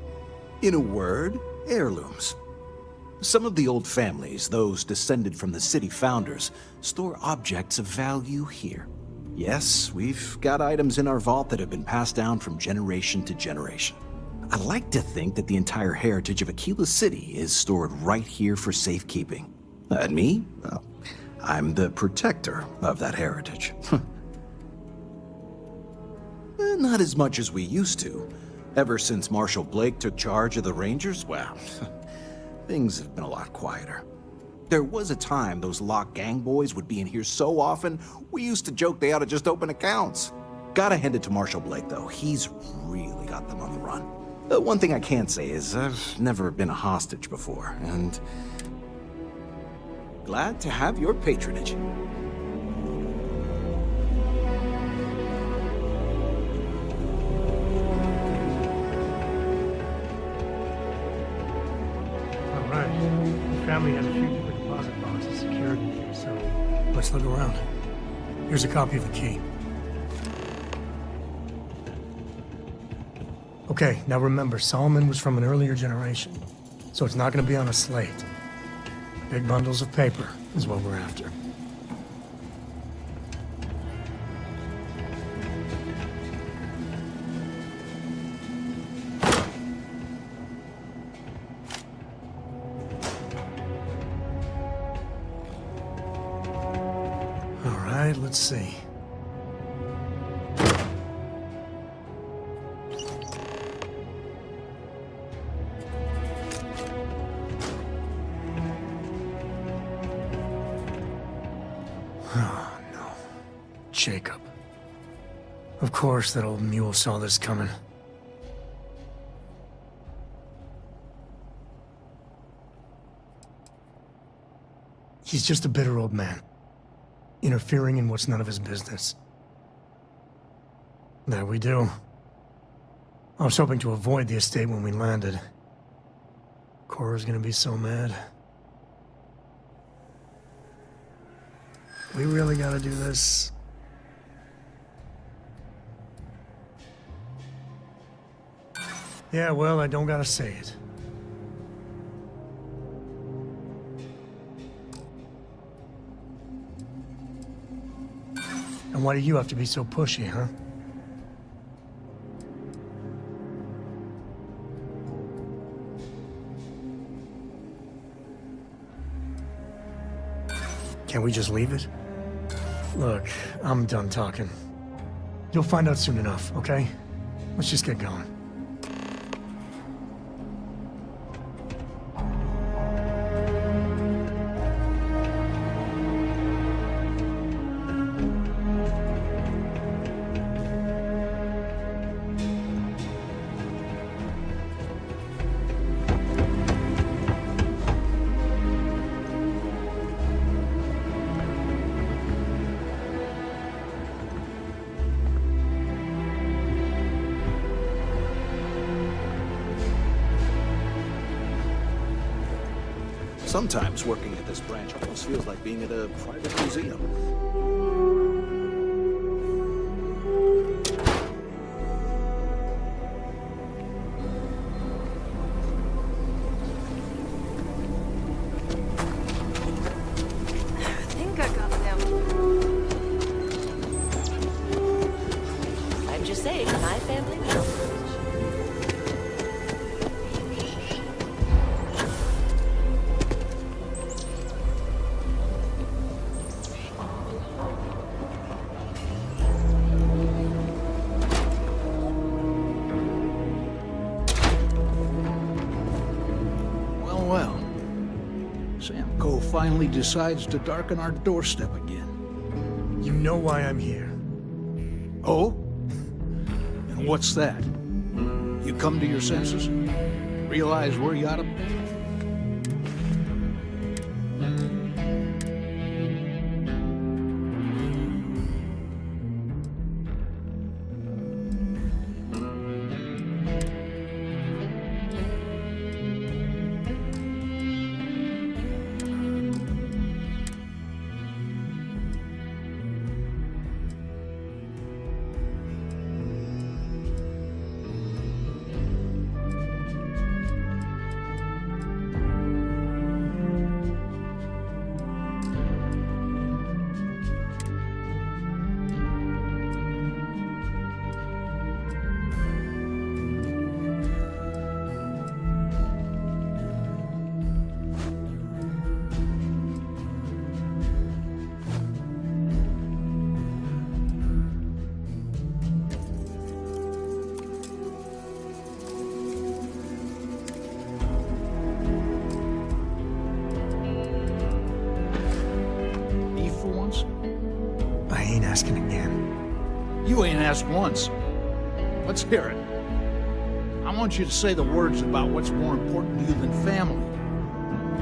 B: In a word, heirlooms. Some of the old families, those descended from the city founders, store objects of value here. Yes, we've got items in our vault that have been passed down from generation to generation. I like to think that the entire heritage of Aquila City is stored right here for safekeeping. And me? Well, I'm the protector of that heritage. Not as much as we used to. Ever since Marshal Blake took charge of the Rangers, well, things have been a lot quieter. There was a time those lock gang boys would be in here so often, we used to joke they ought to just open accounts. Gotta hand it to Marshal Blake, though. He's really got them on the run. One thing I can't say is I've never been a hostage before, and glad to have your patronage.
C: All right. The family has a few different deposit boxes secured in here, so let's look around. Here's a copy of the key. Okay, now remember, Solomon was from an earlier generation, so it's not going to be on a slate. Big bundles of paper is what we're after. All right, let's see. Oh, no. Jacob. Of course that old mule saw this coming. He's just a bitter old man, interfering in what's none of his business. There we do. I was hoping to avoid the estate when we landed. Cora's gonna be so mad. We really gotta do this. Yeah, well, I don't gotta say it. And why do you have to be so pushy, huh? Can't we just leave it? Look, I'm done talking. You'll find out soon enough, okay? Let's just get going.
B: Sometimes working at this branch almost feels like being at a private museum.
F: I think I got them. I'm just saying, my family knows.
I: Finally decides to darken our doorstep again.
C: You know why I'm here.
I: Oh? And what's that? You come to your senses? Realize where you ought to be? You ain't asked once. Let's hear it. I want you to say the words about what's more important to you than family.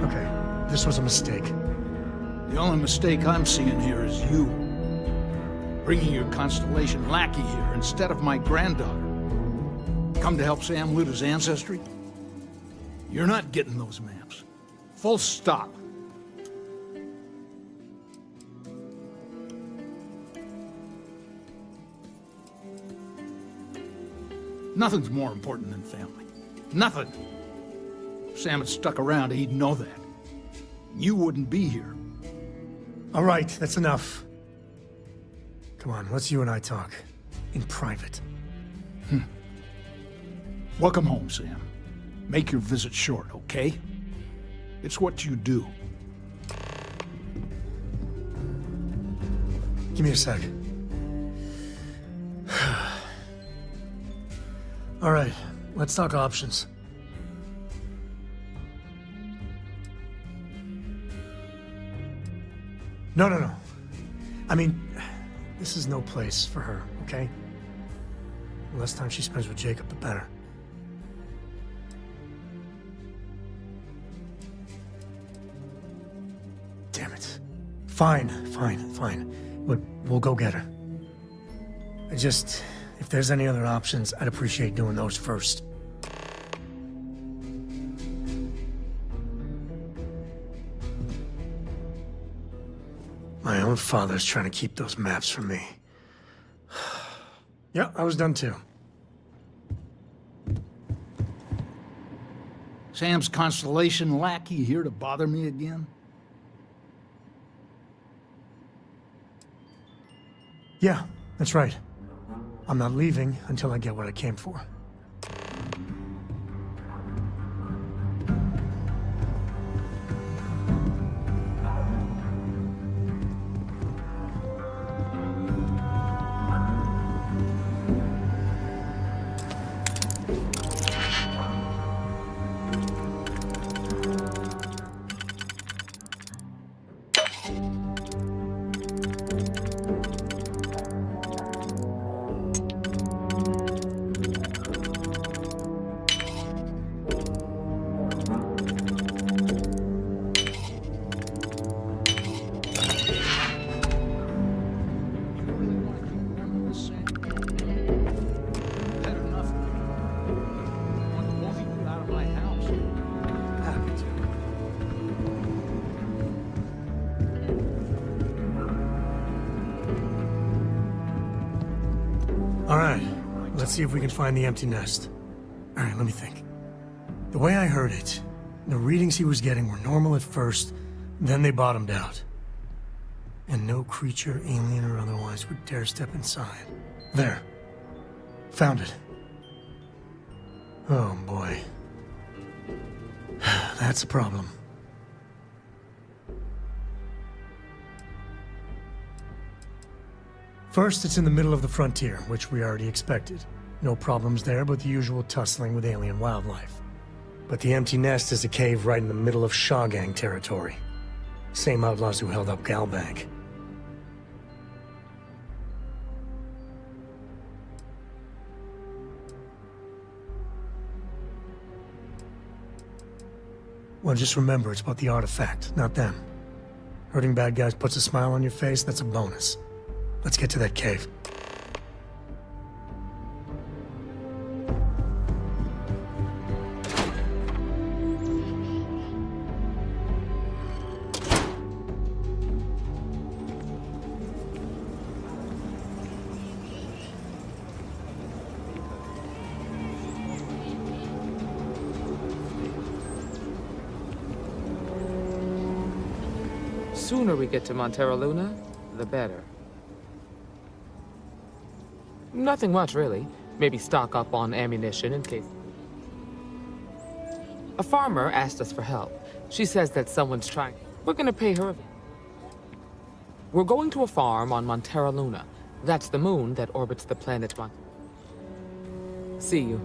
C: Okay, this was a mistake.
I: The only mistake I'm seeing here is you. Bringing your Constellation lackey here instead of my granddaughter. Come to help Sam loot his ancestry? You're not getting those maps. Full stop. Nothing's more important than family. Nothing. If Sam had stuck around, he'd know that. You wouldn't be here.
C: All right, that's enough. Come on, let's you and I talk. In private.
I: Welcome home, Sam. Make your visit short, okay? It's what you do.
C: Give me a sec. All right, let's talk options. No. I mean, this is no place for her, okay? The less time she spends with Jacob, the better. Damn it. Fine. We'll go get her. If there's any other options, I'd appreciate doing those first. My own father's trying to keep those maps from me. Yeah, I was done too.
I: Sam's Constellation lackey here to bother me again?
C: Yeah, that's right. I'm not leaving until I get what I came for. All right, let's see if we can find the empty nest. All right, let me think. The way I heard it, the readings he was getting were normal at first, then they bottomed out. And no creature, alien or otherwise, would dare step inside. There. Found it. Oh, boy. That's a problem. First, it's in the middle of the frontier, which we already expected. No problems there, but the usual tussling with alien wildlife. But the empty nest is a cave right in the middle of Shawgang territory. Same outlaws who held up Galbank. Well, just remember, it's about the artifact, not them. Hurting bad guys puts a smile on your face, that's a bonus. Let's get to that cave.
L: Sooner we get to Montero Luna, the better. Nothing much, really. Maybe stock up on ammunition in case. A farmer asked us for help. She says that someone's trying. We're gonna pay her. We're going to a farm on Montero Luna. That's the moon that orbits the planet See you.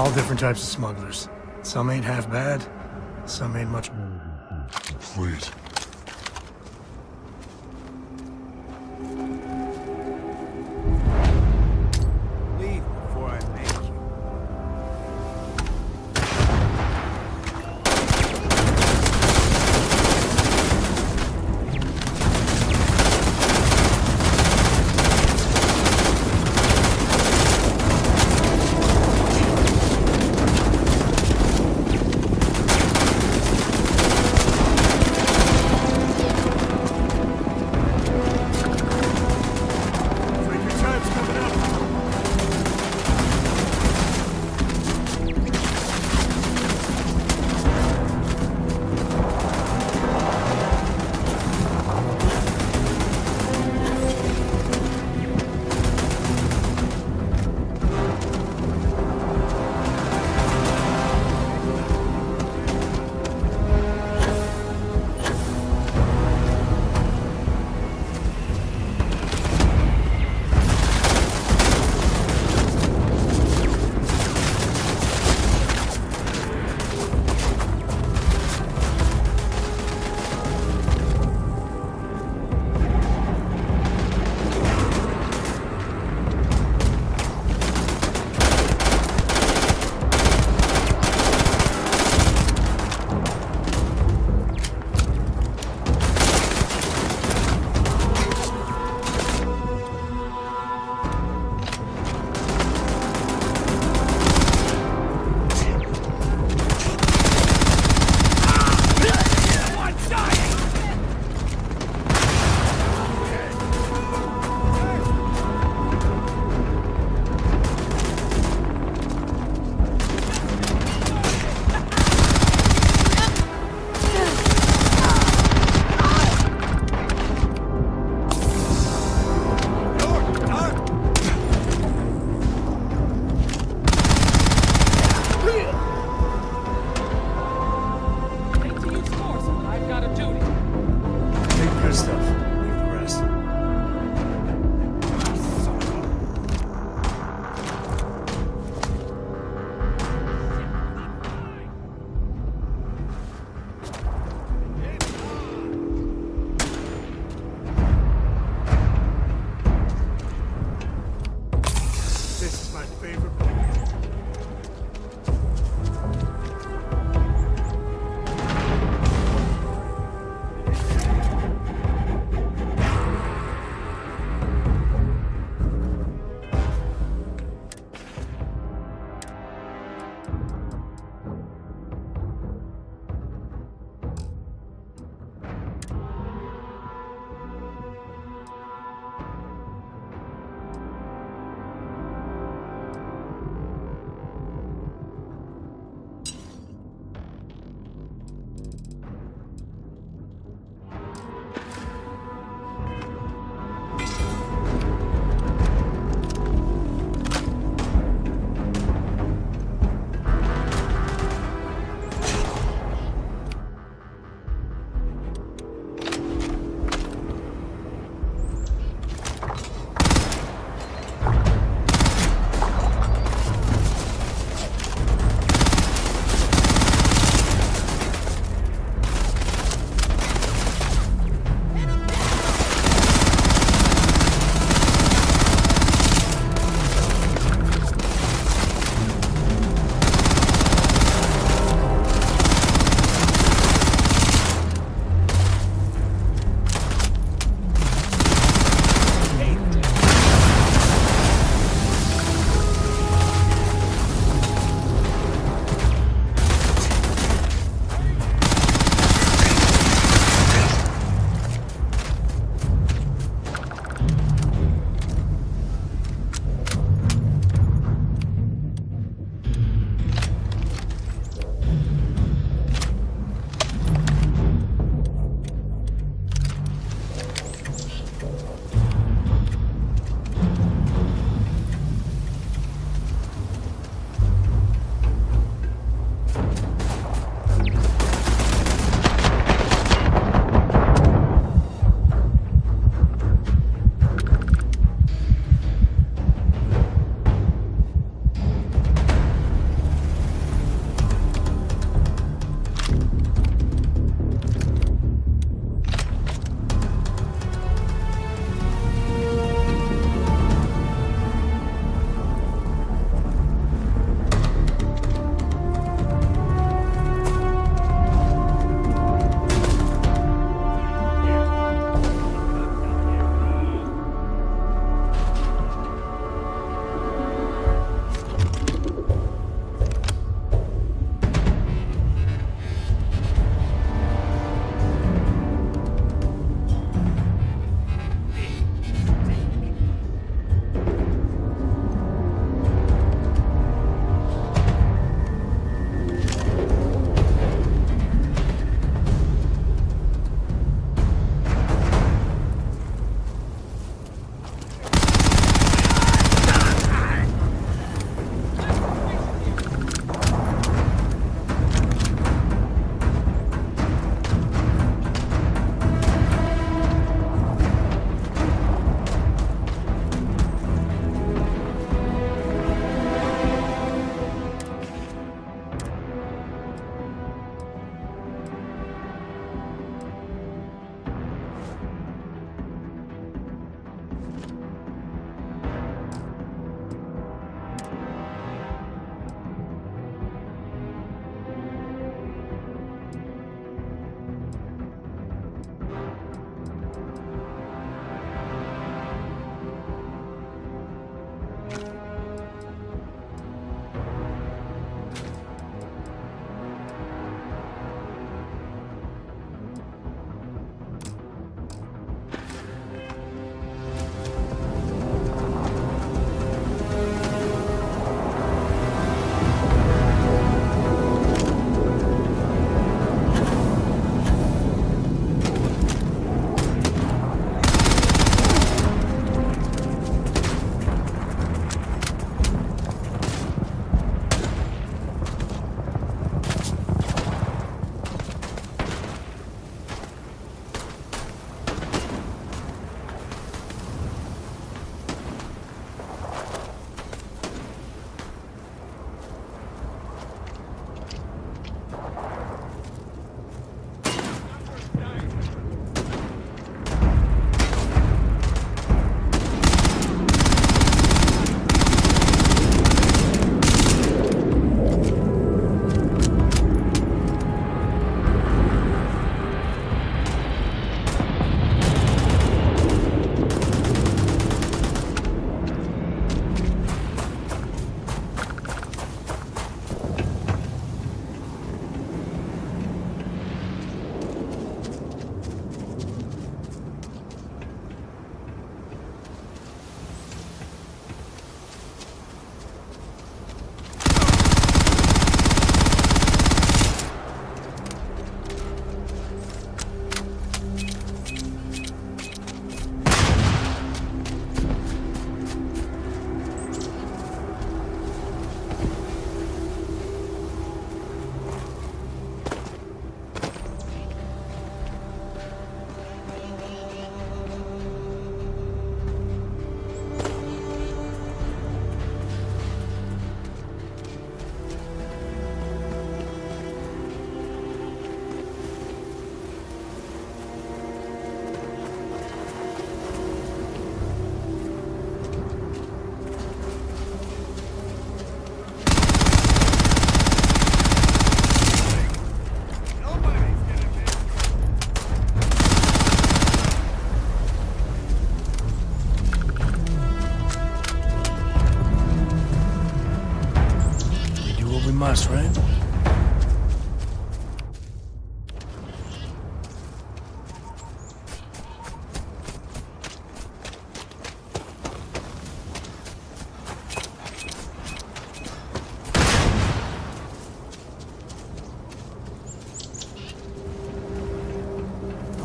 C: All different types of smugglers. Some ain't half bad, some ain't much.
K: Please. Leave before I make you.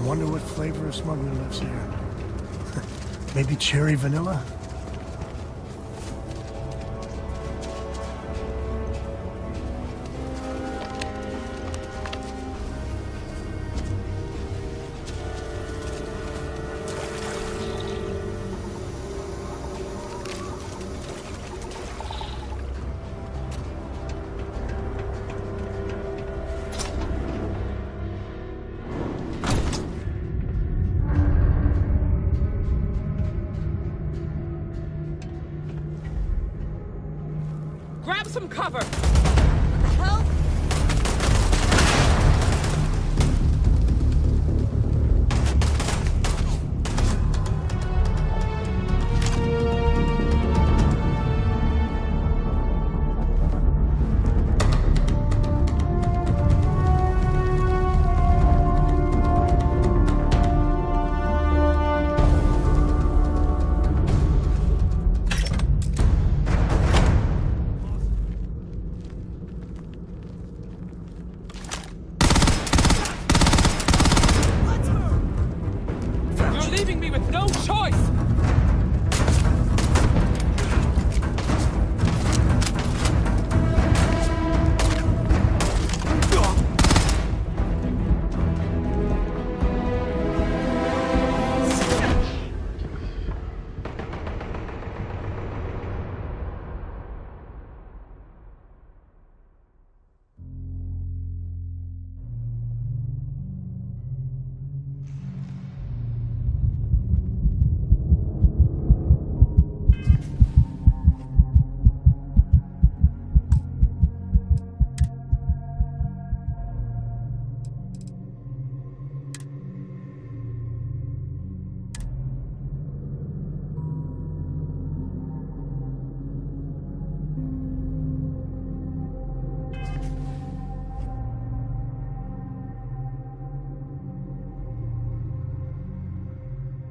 C: wonder what flavor of smuggler lives here. Maybe cherry vanilla?
L: Grab some cover!
F: What the hell?
L: You're leaving me with no choice!